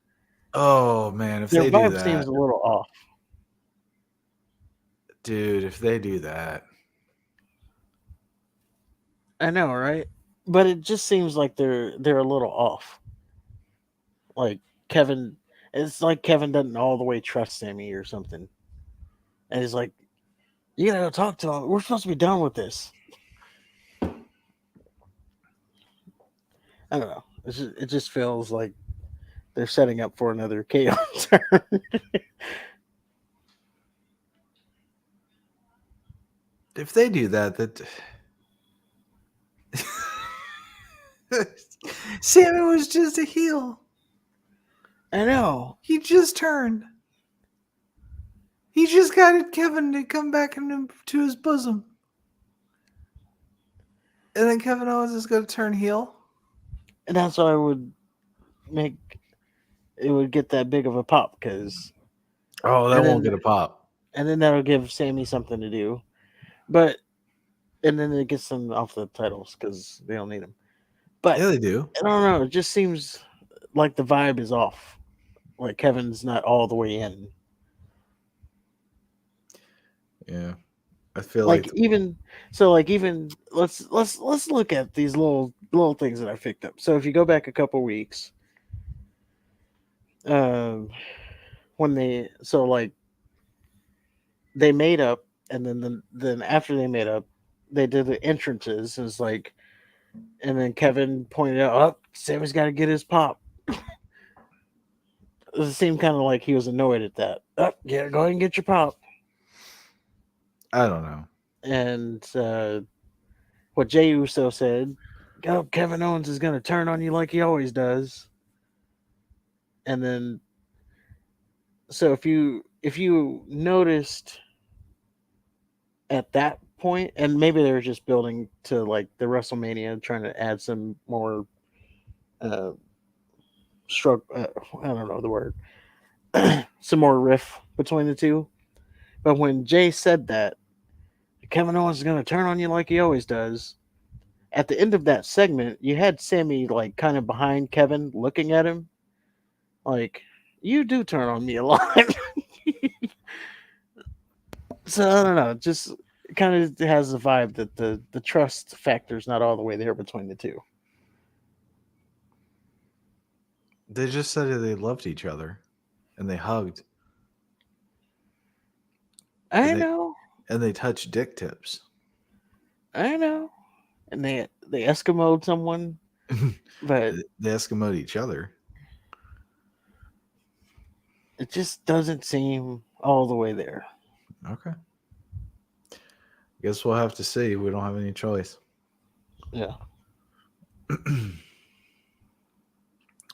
Oh man, if Their they do vibe seems that, a little off. dude, if they do that, I know, right? But it just seems like they're a little off. Like Kevin, it's like Kevin doesn't all the way trust Sammy or something, and he's like, "You gotta go talk to him. We're supposed to be done with this." I don't know. It just feels like they're setting up for another KO turn. if they do that, that Sammy was just a heel. I know. He just turned. He just got Kevin to come back into his bosom. And then Kevin Owens is going to turn heel. And that's why I would make it would get that big of a pop because Oh, that and won't then get a pop. that'll give Sammy something to do. But and then it gets them off the titles because they don't need them. But Yeah, they do. I don't know. It just seems like the vibe is off. Like Kevin's not all the way in. Yeah, I feel Like like even so, like even let's look at these little things that I picked up. So if you go back a couple weeks, um, when they so like they made up, and then after they made up, they did the entrances. It's like, and then Kevin pointed out, "Oh, Sammy's got to get his pop." It seemed kind of like he was annoyed at that. Oh, yeah, go ahead and get your pop. I don't know. And what Jey Uso said, "Oh, Kevin Owens is going to turn on you like he always does." And then, so if you noticed at that point, and maybe they were just building to like the WrestleMania, trying to add some more uh, stroke. I don't know the word. Some more riff between the two. But when Jay said that Kevin Owens is going to turn on you like he always does, at the end of that segment, you had Sammy like kind of behind Kevin, looking at him, like you do turn on me a lot. So I don't know, just kind of has the vibe that the trust factor is not all the way there between the two. They just said they loved each other, and they hugged, and I they know, touched dick tips. I know, and they Eskimoed someone, but They Eskimoed each other. it just doesn't seem all the way there. Okay, guess we'll have to see. We don't have any choice. Yeah.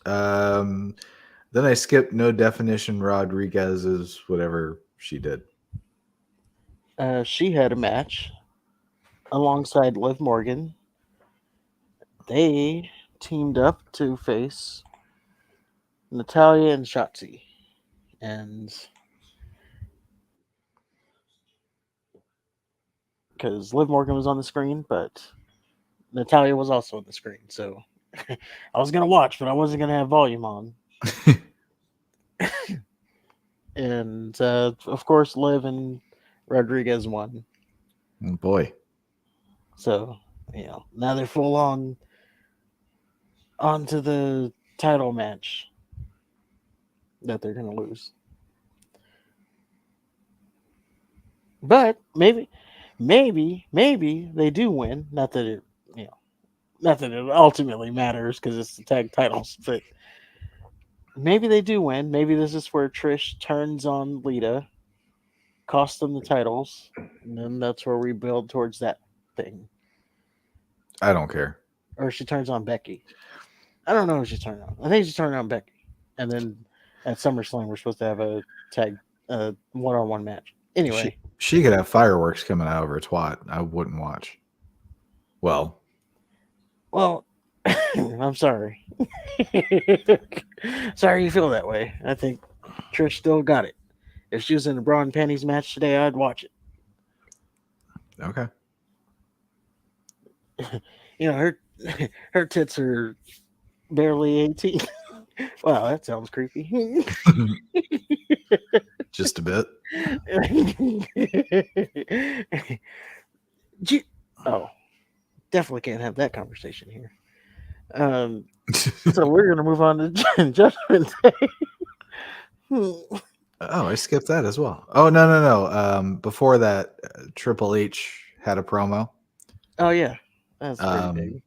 um, then I skipped no definition Rodriguez's whatever she did. She had a match alongside Liv Morgan. They teamed up to face. Natalia and Shotzi, and because Liv Morgan was on the screen, but Natalia was also on the screen. So I was gonna watch, but I wasn't gonna have volume on. And of course, Liv and Rodriguez won. Oh, boy. So now they're full on to the title match that they're gonna lose. But maybe they do win. You know, not that it ultimately matters because it's the tag titles, but maybe they do win. Maybe this is where Trish turns on Lita, costs them the titles, and then that's where we build towards that thing. I don't care. Or she turns on Becky. I don't know who she turned on. I think she turned on Becky, and then at SummerSlam we're supposed to have a tag, one-on-one match. She Anyway, she could have fireworks coming out of her twat. I wouldn't watch. Well, well, I'm sorry. Sorry you feel that way. I think Trish still got it. If she was in a bra and panties match today, I'd watch okay. it. Her her tits are barely 18. Wow, that sounds creepy. Just a bit. Gee- oh, definitely can't have that conversation here. Um, so we're gonna move on to Judgment Day. Oh, I skipped that as well. Oh, no, no, no. Before that, Triple H had a promo. Oh yeah, that's pretty Um, big.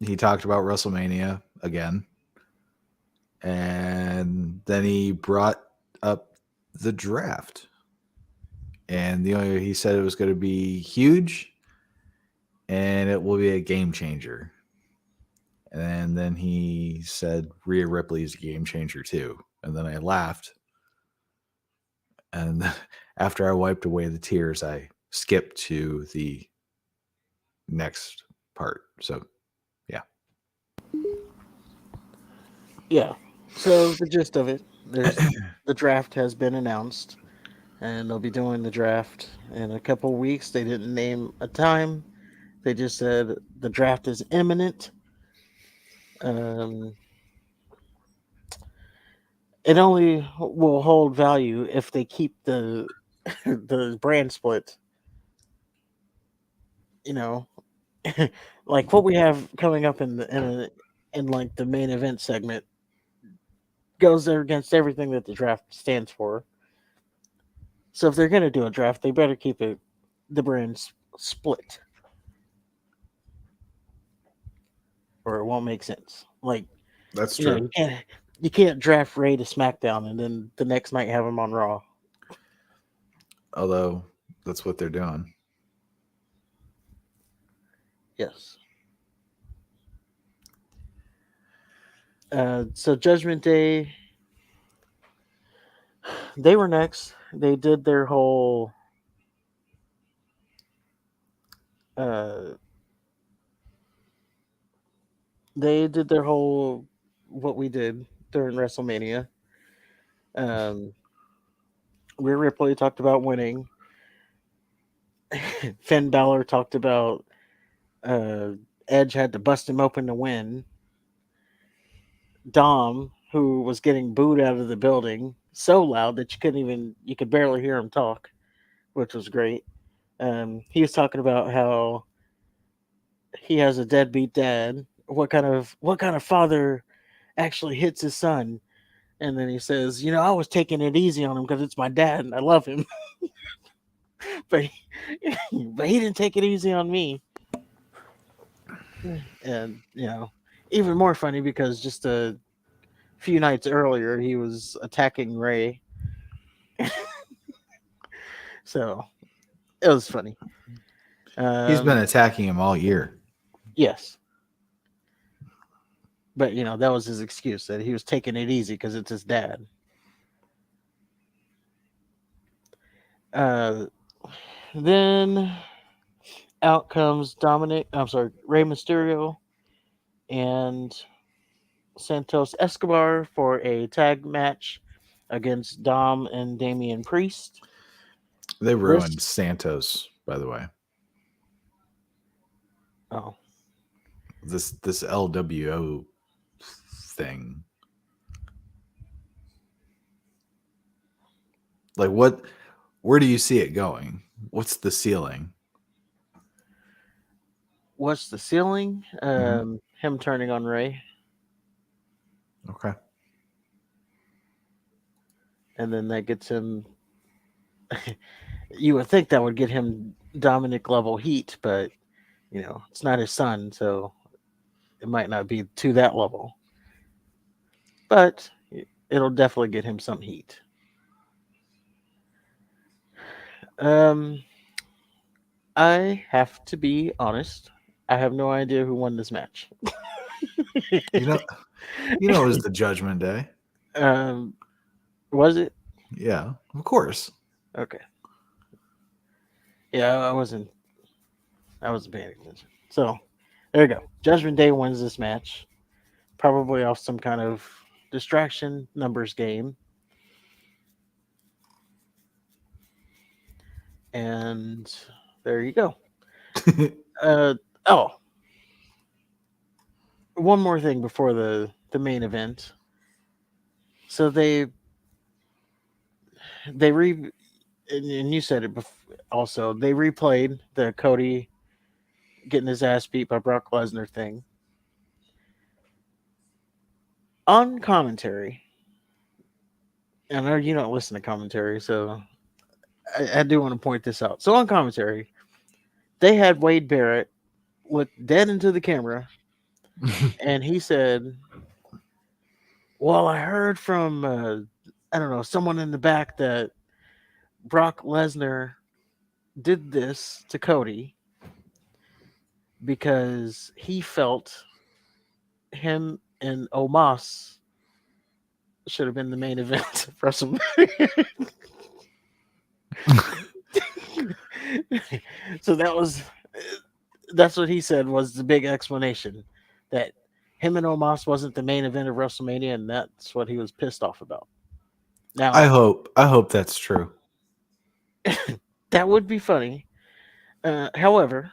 he talked about WrestleMania again, and then he brought up the draft. And he said it was going to be huge, and it will be a game changer. And then he said Rhea Ripley is a game changer too. And then I laughed. And after I wiped away the tears, I skipped to the next part. So, yeah. Yeah. So the gist of it, there's the draft has been announced, and they'll be doing the draft in a couple weeks. They didn't name a time. They just said the draft is imminent. Um, it only will hold value if they keep the the brand split. You know, like what we have coming up in like the main event segment goes there against everything that the draft stands for. So if they're gonna do a draft, they better keep it the brand split, or it won't make sense. Like That's true. you can't draft Ray to SmackDown and then the next night have him on Raw. Although that's what they're doing. Yes. So Judgment Day, they were next. They did their whole uh, they did their whole what we did during WrestleMania. Um, Rhea Ripley talked about winning. Finn Balor talked about uh, Edge had to bust him open to win. Dom, who was getting booed out of the building so loud that you could barely hear him talk, which was great. He was talking about how he has a deadbeat dad. What kind of father actually hits his son? And then he says, I was taking it easy on him because it's my dad and I love him, but but he didn't take it easy on me. And even more funny because just a few nights earlier he was attacking Ray, so it was funny. He's been Um, attacking him all year. yes, but that was his excuse that he was taking it easy because it's his dad. Uh, then out comes Dominic. I'm sorry, Rey Mysterio and Santos Escobar for a tag match against Dom and Damian Priest. They ruined This, Santos, by the way. oh, This LWO thing. Like what where do you see it going? What's the ceiling? what's the ceiling? Hmm. Him turning on Ray, Okay. and then that gets him. You would think that would get him Dominic level heat, but it's not his son, so it might not be to that level. But it'll definitely get him some heat. Um, I have to be honest. I have no idea who won this match. You know it was the Judgment Day. um, was it? Yeah, of course. Okay. Yeah, I wasn't paying attention. So there you go. Judgment Day wins this match, probably off some kind of distraction numbers game, and there you go. Uh oh, one more thing before the main event. So they re and you said it also. They replayed the Cody getting his ass beat by Brock Lesnar thing on commentary. I know you don't listen to commentary, so I do want to point this out. So on commentary, they had Wade Barrett look dead into the camera, and he said, "Well, I heard from I don't know someone in the back that Brock Lesnar did this to Cody because he felt him and Omos should have been the main event of WrestleMania." So that's what he said was the big explanation, that him and Omos wasn't the main event of WrestleMania, and that's what he was pissed off about. Now I hope that's true. that would be funny. However,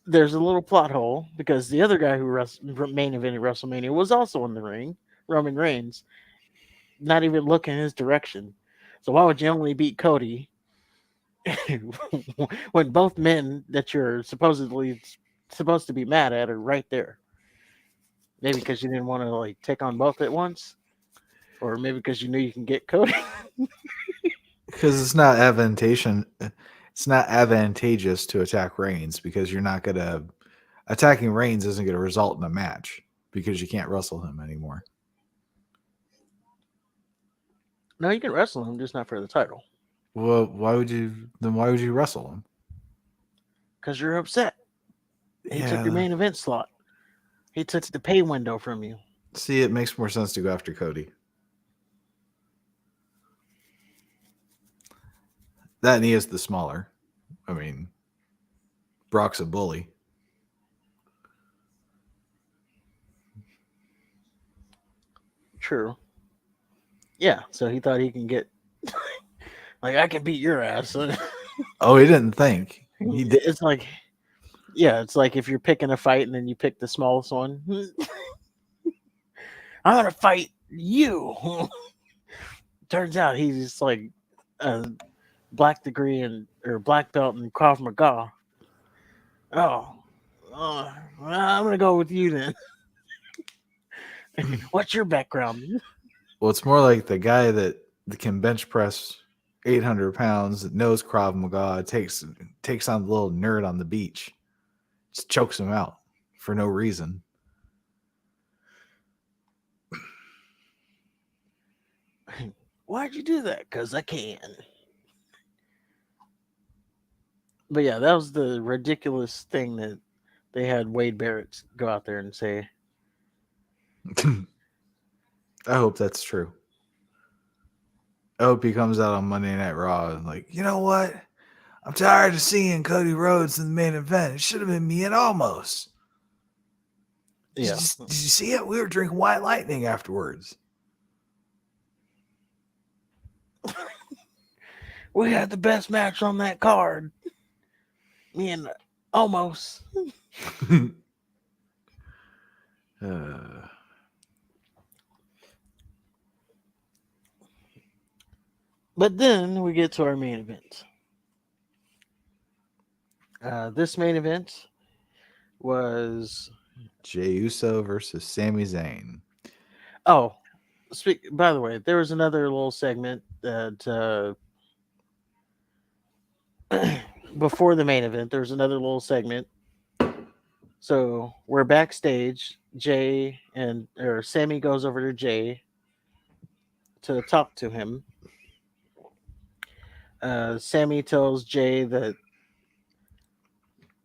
there's a little plot hole because the other guy who main evented WrestleMania was also in the ring, Roman Reigns, not even looking his direction. So why would you only beat Cody when both men that you're supposedly supposed to be mad at are right there? Maybe because you didn't want to like take on both at once, or maybe because you knew you can get Cody. Because it's not advantageous to attack Reigns because you're not gonna attacking Reigns isn't gonna result in a match because you can't wrestle him anymore. No, you can wrestle him, just not for the title, Well, why would you wrestle him? because you're upset. He took your Yeah. main event slot. He took the pay window from you. See, it makes more sense to go after Cody. That and he is the smaller. I mean, Brock's a bully. True. Yeah, so he thought he can get like I can beat your ass. Oh, he didn't think. He did. It's like yeah, it's like if you're picking a fight and then you pick the smallest one. I'm gonna fight you. Turns out he's just like a black degree and or black belt in Krav Maga. Oh, well, I'm gonna go with you then. What's your background? Well, it's more like the guy that can bench press 800 pounds, that knows Krav Maga, takes on the little nerd on the beach, just chokes him out for no reason. Why'd you do that? Cause I can. But yeah, that was the ridiculous thing that they had Wade Barrett go out there and say. I hope that's true. I hope he comes out on Monday Night Raw and like, you know what? I'm tired of seeing Cody Rhodes in the main event. It should have been me and Almost. Yeah. Did you see it? We were drinking White Lightning afterwards. We had the best match on that card. Me and almost. uh, But then we get to our main event. This main event was Jey Uso versus Sami Zayn. oh, by the way, there was another little segment that before the main event. There was another little segment. So we're backstage. Jay and or Sammy goes over to Jay to talk to him. Sammy tells Jay that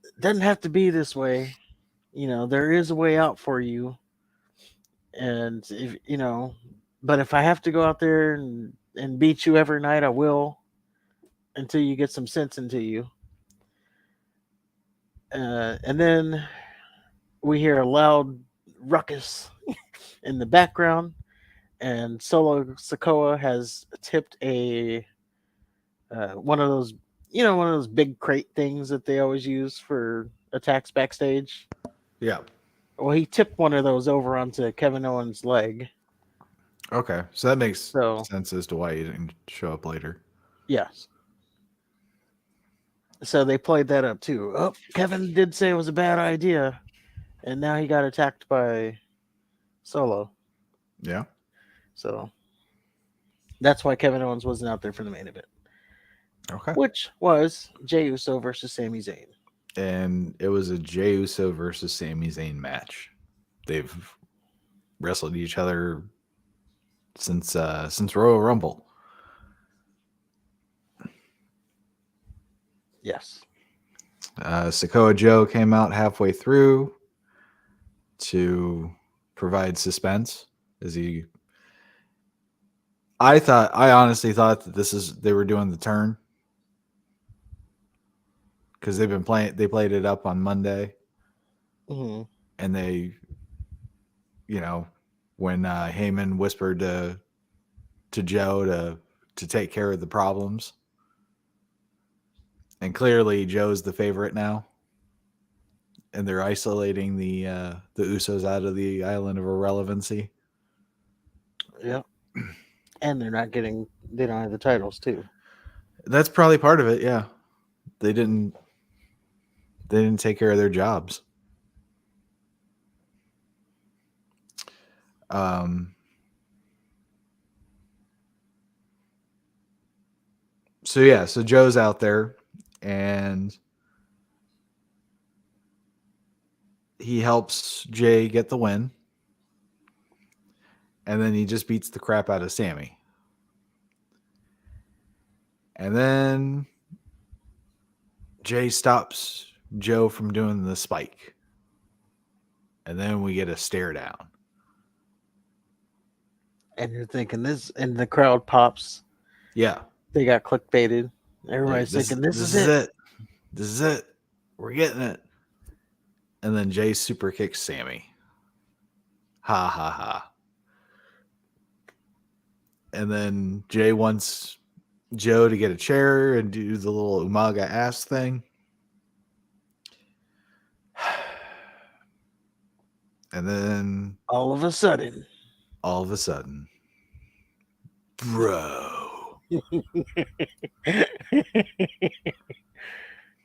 it doesn't have to be this way. You know, there is a way out for you. And if you know, but if I have to go out there and beat you every night, I will until you get some sense into you. And then we hear a loud ruckus in the background, and Solo Sokoa has tipped a one of those, one of those big crate things that they always use for attacks backstage. Yeah. Well, he tipped one of those over onto Kevin Owens' leg. Okay. So that makes So sense as to why he didn't show up later. yes, so they played that up too. Oh, Kevin did say it was a bad idea, and now he got attacked by Solo. Yeah. So that's why Kevin Owens wasn't out there for the main event, Okay. which was Jey Uso versus Sami Zayn. And it was a Jey Uso versus Sami Zayn match. They've wrestled each other since Royal Rumble. Yes. Sokoa Joe came out halfway through to provide suspense as he. I honestly thought that they were doing the turn because they played it up on Monday, Mm-hmm. and they, when Heyman whispered to Joe to take care of the problems, and clearly Joe's the favorite now, and they're isolating the Usos out of the island of irrelevancy. Yeah. And they don't have the titles too. That's probably part of it. Yeah, they didn't take care of their jobs. Um. So yeah, so Joe's out there, and he helps Jay get the win, and then he just beats the crap out of Sammy. And then Jay stops Joe from doing the spike. And then we get a stare down. And you're thinking this, and the crowd pops. Yeah. They got clickbaited. Everybody's This thinking this is is it. it. This is it. We're getting it. And then Jay super kicks Sammy. Ha ha ha. And then Jay wants Joe to get a chair and do the little Umaga ass thing. And then All of a sudden, bro.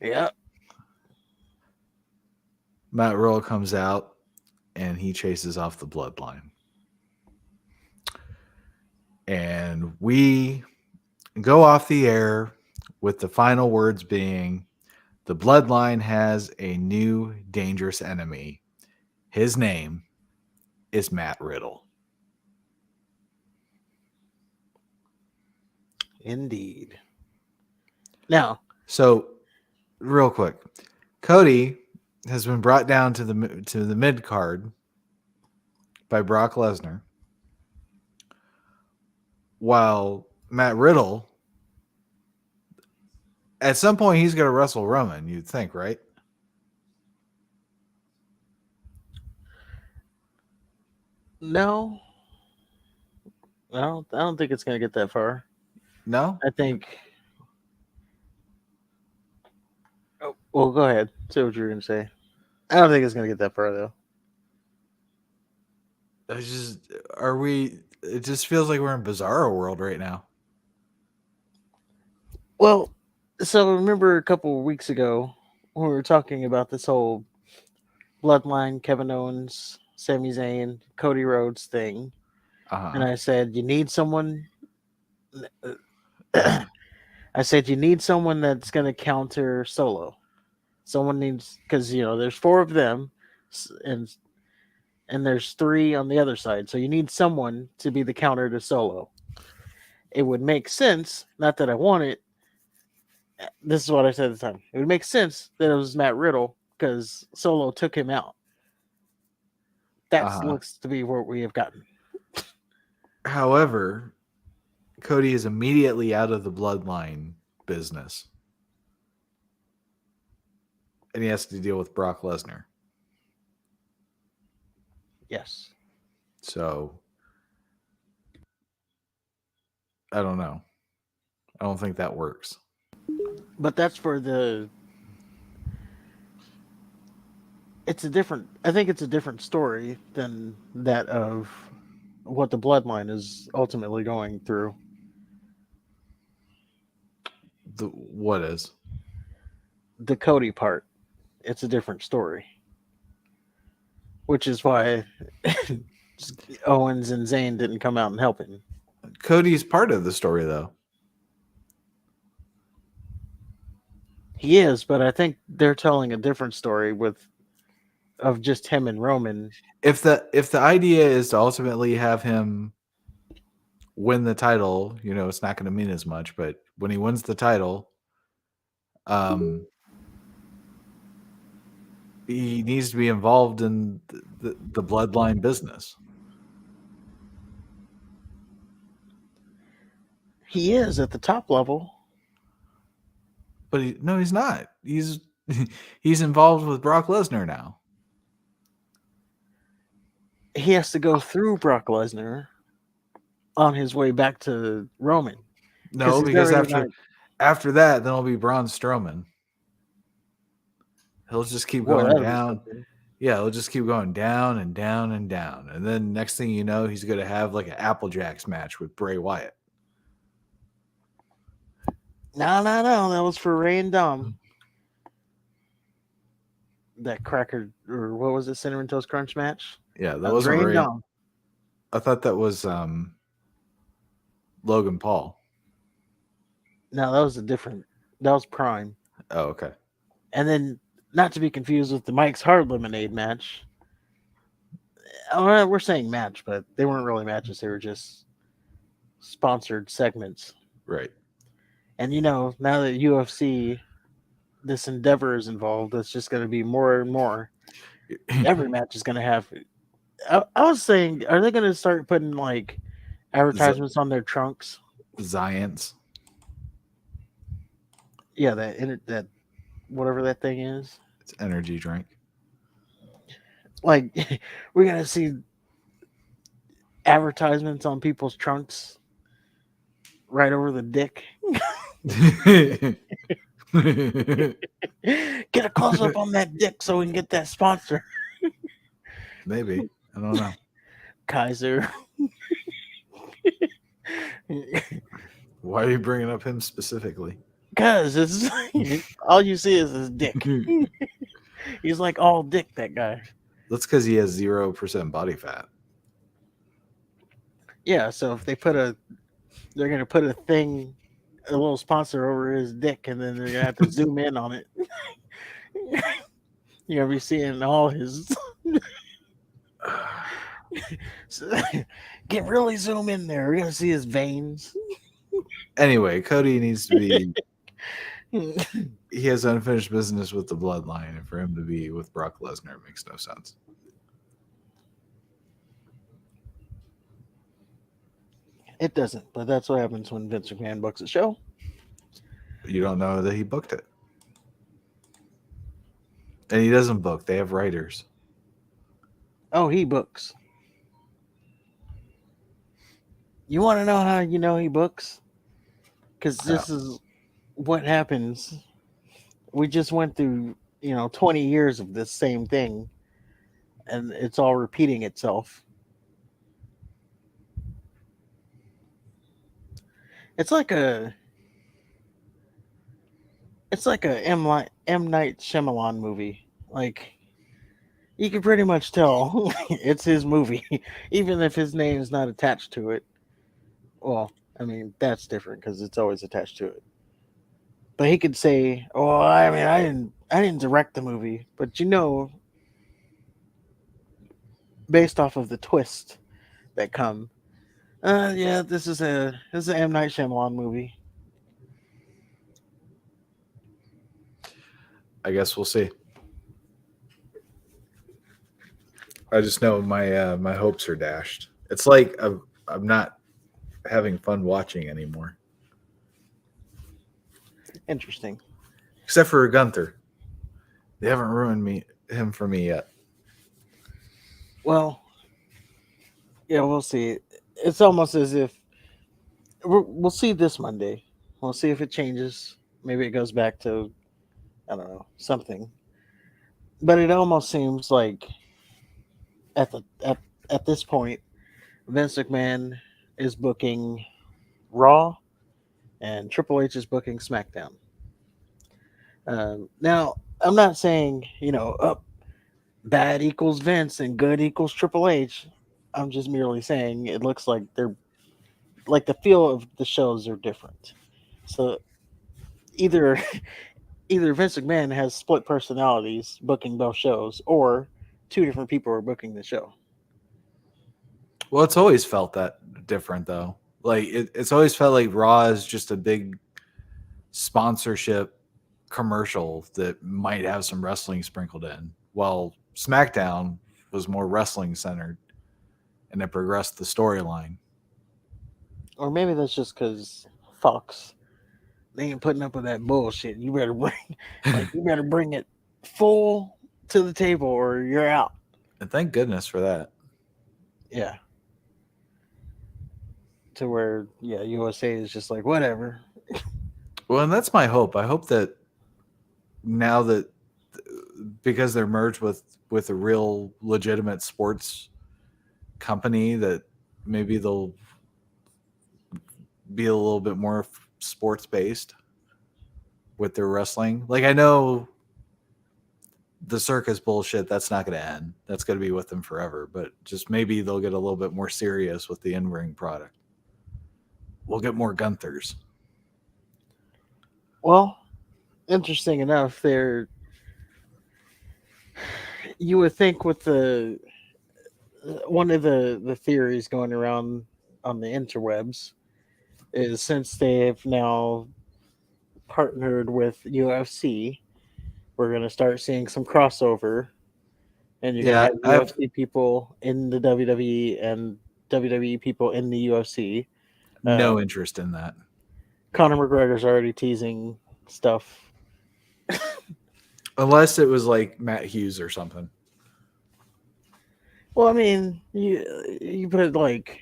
yeah. Matt Riddle comes out and he chases off the bloodline. And we go off the air with the final words being the bloodline has a new dangerous enemy. His name is Matt Riddle. Indeed. Now, so real quick, Cody has been brought down to the mid card by Brock Lesnar, while Matt Riddle, at some point, he's going to wrestle Roman. You'd think, right? No, I don't think it's gonna get that far. No, I think. Oh, well, go ahead. Say what you were gonna say. I don't think it's gonna get that far though. I just are we. It just feels like we're in Bizarro world right now. Well, so remember a couple of weeks ago when we were talking about this whole bloodline, Kevin Owens, Sami Zayn, Cody Rhodes thing, Uh and huh. I said you need someone. I said you need someone that's gonna counter Solo. Someone needs because there's four of them, and there's three on the other side. So you need someone to be the counter to Solo. It would make sense. Not that I want it. This is what I said at the time. It would make sense that it was Matt Riddle because Solo took him out. Uh That huh. looks to be what we have gotten. However, Cody is immediately out of the bloodline business, and he has to deal with Brock Lesnar. Yes, So I don't know. I don't think that works. but that's for the. It's a different. I think it's a different story than that of what the bloodline is ultimately going through. The what is? The Cody part. It's a different story, which is why Owens and Zayn didn't come out and help him. Cody's part of the story though. He is, but I think they're telling a different story with of just him and Roman. If the idea is to ultimately have him win the title, it's not going to mean as much. But when he wins the title, um, he needs to be involved in the bloodline business. He is at the top level. But no, he's not. He's involved with Brock Lesnar now. He has to go through Brock Lesnar on his way back to Roman because No, he's because already not. after that, then it'll be Braun Strowman. He'll just keep Well, going that'll be down. something. Yeah, he'll just keep going down and down and down. And then next thing you know, he's going to have like an Apple Jacks match with Bray Wyatt. No, no, no. That was for Ray and Dom. That cracker or what was it? Cinnamon Toast Crunch match. Yeah, that That was wasn't Ray and Ray. Dom. I thought that was Logan Paul. No, that was a different. That was Prime. Oh, okay. And then, not to be confused with the Mike's Hard Lemonade match. We're saying match, but they weren't really matches. They were just sponsored segments. Right. And now that UFC, this endeavor is involved, it's just going to be more and more. Every match is going to have. I was saying, are they going to start putting like advertisements on their trunks? Zions. Yeah, that whatever that thing is. It's energy drink. Like we're going to see advertisements on people's trunks right over the dick. Get a close up on that dick so we can get that sponsor. Maybe. I don't know. Kaiser. Why are you bringing up him specifically? Because it's all you see is his dick. He's like all dick, that guy. That's because he has 0% body fat. Yeah, so if they're gonna put a little sponsor over his dick, and then they're gonna have to zoom in on it. You're gonna be seeing all his. Get really zoom in there. We're gonna see his veins. Anyway, Cody needs to be. He has unfinished business with the bloodline, and for him to be with Brock Lesnar makes no sense. It doesn't, but that's what happens when Vince McMahon books a show. You don't know that he booked it. And he doesn't book, they have writers. Oh, he books. You want to know how you know he books? Because Oh, this is what happens. We just went through 20 years of this same thing, and it's all repeating itself. It's like a it's like a M Night Shyamalan movie. Like you can pretty much tell it's his movie, even if his name's not attached to it. Well, I mean that's different because it's always attached to it. But he could say, "Oh, I mean, I didn't direct the movie," but based off of the twist that come, yeah, this is an M Night Shyamalan movie. I guess we'll see. I just know my hopes are dashed. It's like I'm not having fun watching anymore, Interesting. except for Gunther. They haven't ruined him for me yet. Well, yeah, we'll see. It's almost as if we'll see this Monday. We'll see if it changes. Maybe it goes back to I don't know something. But it almost seems like at the at this point, Vince McMahon is booking Raw and Triple H is booking SmackDown. Now, I'm not saying bad equals Vince and good equals Triple H. I'm just merely saying it looks like they're like the feel of the shows are different. So either either Vince McMahon has split personalities booking both shows, or two different people are booking the show. Well, it's always felt that different though. Like it's always felt like Raw is just a big sponsorship commercial that might have some wrestling sprinkled in. While SmackDown was more wrestling centered and it progressed the storyline. Or maybe that's just because Fox they ain't putting up with that bullshit. You better bring you better bring it full to the table or you're out. And thank goodness for that. Yeah, to where USA is just like whatever. Well, and that's my hope. I hope that now that because they're merged with a real legitimate sports company that maybe they'll be a little bit more sports based with their wrestling. Like I know the circus bullshit that's not going to end. That's going to be with them forever, but just maybe they'll get a little bit more serious with the in-ring product. We'll get more Gunthers. Well, interesting enough, there you would think with the one of the theories going around on the interwebs is since they've now partnered with UFC, we're going to start seeing some crossover, and you're going to Yeah, have I have UFC people in the WWE and WWE people in the UFC. no Um, interest in that. Conor McGregor's already teasing stuff. Unless it was like Matt Hughes or something. Well, I mean, you put like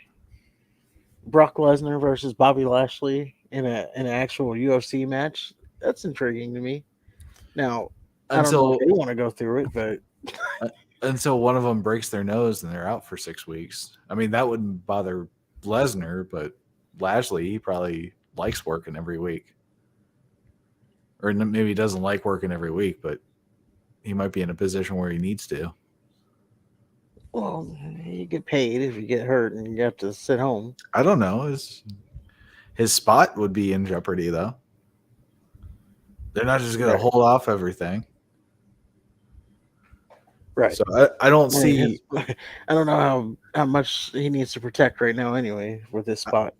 Brock Lesnar versus Bobby Lashley in an actual UFC match. That's intriguing to me. Now, I don't know if Until they want to go through it, but uh, until one of them breaks their nose and they're out for 6 weeks. I mean, that wouldn't bother Lesnar, but Lashley, he probably likes working every week. Or maybe he doesn't like working every week, but he might be in a position where he needs to. well, you get paid if you get hurt and you have to sit home. I don't know. His spot would be in jeopardy, though. They're not just going to Right. hold off everything. Right. So I don't I mean, see I don't know how much he needs to protect right now anyway with this spot.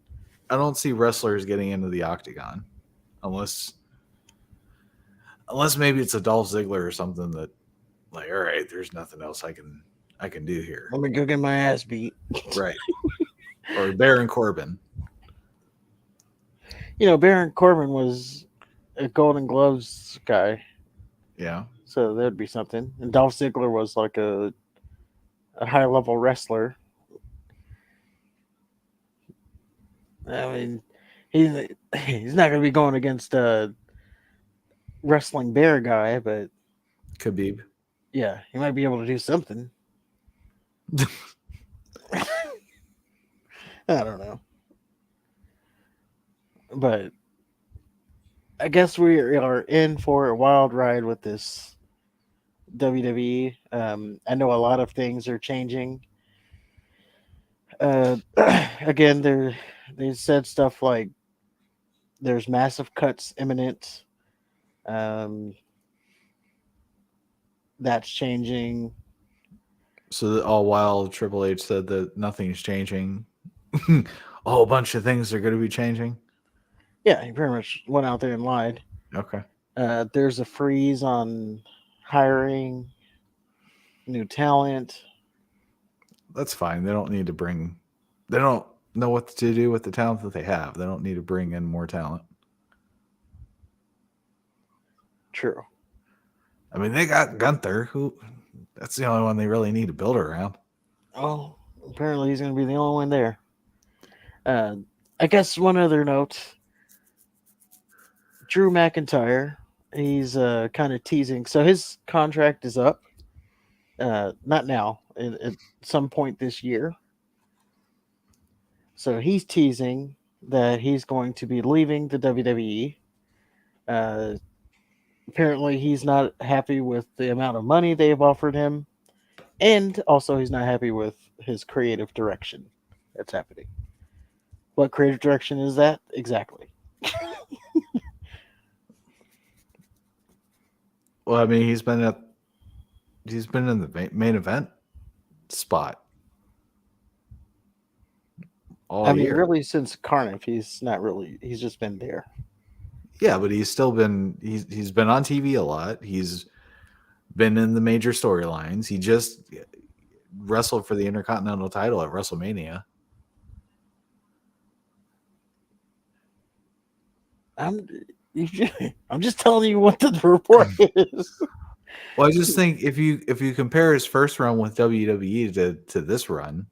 I don't see wrestlers getting into the octagon unless maybe it's a Dolph Ziggler or something that like all right, there's nothing else I can do here. Let me go get my ass beat. Right. Or Baron Corbin. Baron Corbin was a Golden Gloves guy, Yeah. so there'd be something. And Dolph Ziggler was like a high level wrestler. I mean, he's he's not going to be going against a wrestling bear guy, but Khabib. yeah, he might be able to do something. I don't know, but I guess we are in for a wild ride with this WWE. I know a lot of things are changing. Uh, again, they said stuff like there's massive cuts imminent. Um, that's changing. So that all while Triple H said that nothing's changing, a whole bunch of things are going to be changing. Yeah, he pretty much went out there and lied. Okay, There's a freeze on hiring new talent. that's fine. They don't need to bring. They don't know what to do with the talent that they have. They don't need to bring in more talent. True. I mean, they got Gunther, who that's the only one they really need to build around. Oh, apparently he's going to be the only one there. Uh, I guess one other note: Drew McIntyre. He's kind of teasing. So his contract is up. Not now. At some point this year. So he's teasing that he's going to be leaving the WWE. Uh, apparently, he's not happy with the amount of money they've offered him, and also he's not happy with his creative direction that's happening. What creative direction is that exactly? Well, I mean, he's been in the main event spot all I mean, year. really, since Carnif, he's not really. He's just been there. Yeah, but he's been on TV a lot. He's been in the major storylines. He just wrestled for the Intercontinental title at WrestleMania. I'm. I'm just telling you what the report is. Well, I just think if you compare his first run with WWE to this run,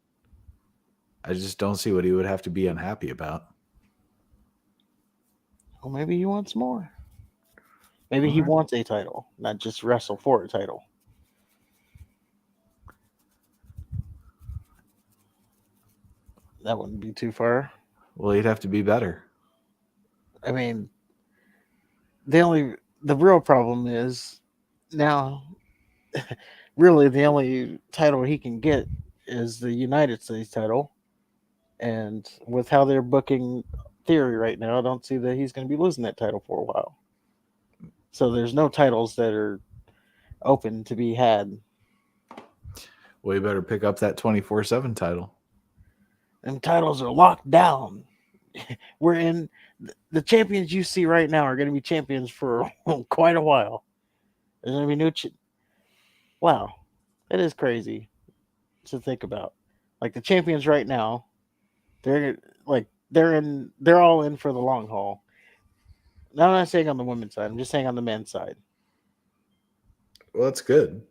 I just don't see what he would have to be unhappy about. Well, maybe he wants more. Maybe he Okay. wants a title, not just wrestle for a title. That wouldn't be too far. Well, he'd have to be better. I mean, the real problem is now really the only title he can get is the United States title, and with how they're booking Theory right now, I don't see that he's going to be losing that title for a while. So there's no titles that are open to be had. Well, you better pick up that 24/7 title. And titles are locked down. We're in the champions you see right now are going to be champions for quite a while. There's going to be wow, that is crazy to think about. Like the champions right now, they're like they're all in for the long haul. Now I'm not saying on the women's side. I'm just saying on the men's side. Well, that's good.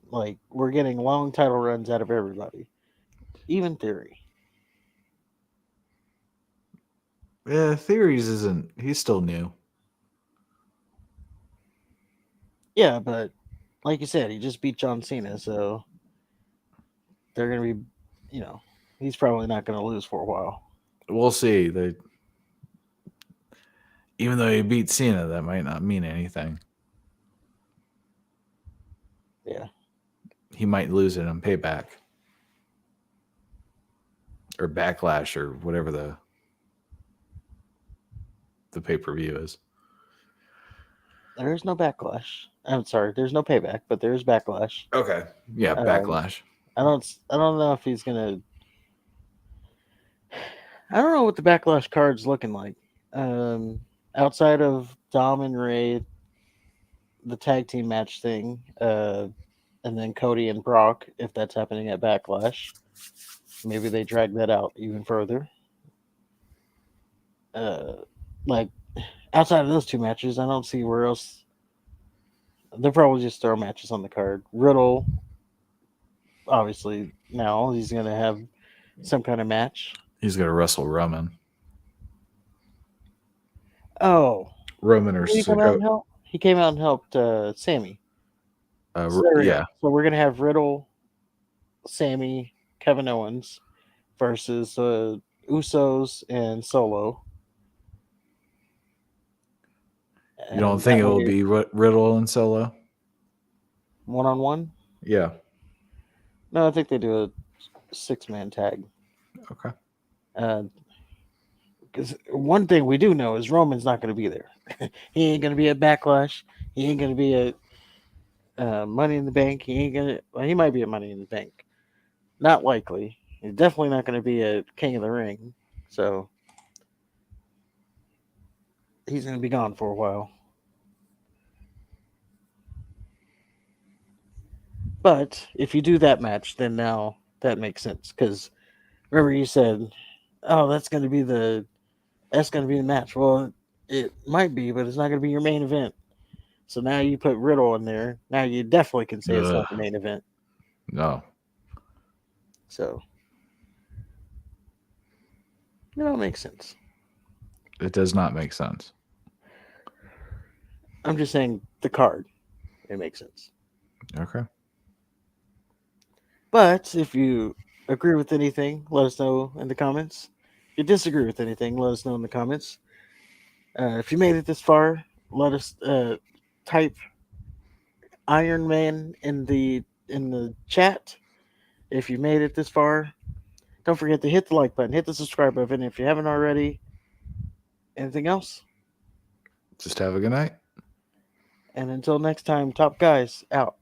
Like we're getting long title runs out of everybody, even Theory. Yeah, Theories isn't. He's still new. Yeah, but like you said, he just beat John Cena, so they're gonna be, you know, he's probably not gonna lose for a while. We'll see. Even though he beat Cena, that might not mean anything. Yeah, He might lose it on payback or backlash or whatever the pay per view is. there's no backlash. I'm sorry, there's no payback, but there's backlash. Okay. Yeah, Um, backlash. I don't know if he's gonna. I don't know what the backlash card's looking like. Um, outside of Dom and Ray, the tag team match thing, and then Cody and Brock, if that's happening at Backlash, maybe they drag that out even further. Uh, like outside of those two matches, I don't see where else. They'll probably just throw matches on the card. Riddle, obviously, now he's gonna have some kind of match. He's gonna wrestle Roman. Oh, Roman or did he come out Sikoa. and help? He came out and helped Sammy. So there we Yeah, go. So we're gonna have Riddle, Sammy, Kevin Owens versus Usos and Solo, you don't and think that it will way be Riddle and Solo? 1-on-1. Yeah. No, I think they do a 6-man tag. Okay. Because one thing we do know is Roman's not going to be there. He ain't going to be at Backlash. He ain't going to be at Money in the Bank. He ain't going to. Well, he might be at Money in the Bank. Not likely. He's definitely not going to be at King of the Ring. So he's going to be gone for a while. But if you do that match, then now that makes sense. Because remember you said, "Oh, that's going to be the match." Well, it might be, but it's not going to be your main event. So now you put Riddle in there. Now you definitely can say it's Ugh, not the main event. no, So it makes sense. it does not make sense. I'm just saying the card. It makes sense. Okay. But if you agree with anything, let us know in the comments. If you disagree with anything, let us know in the comments. If you made it this far, let us type Iron Man in the chat. If you made it this far, don't forget to hit the like button, hit the subscribe button if you haven't already. Anything else? Just have a good night. And until next time, top guys out.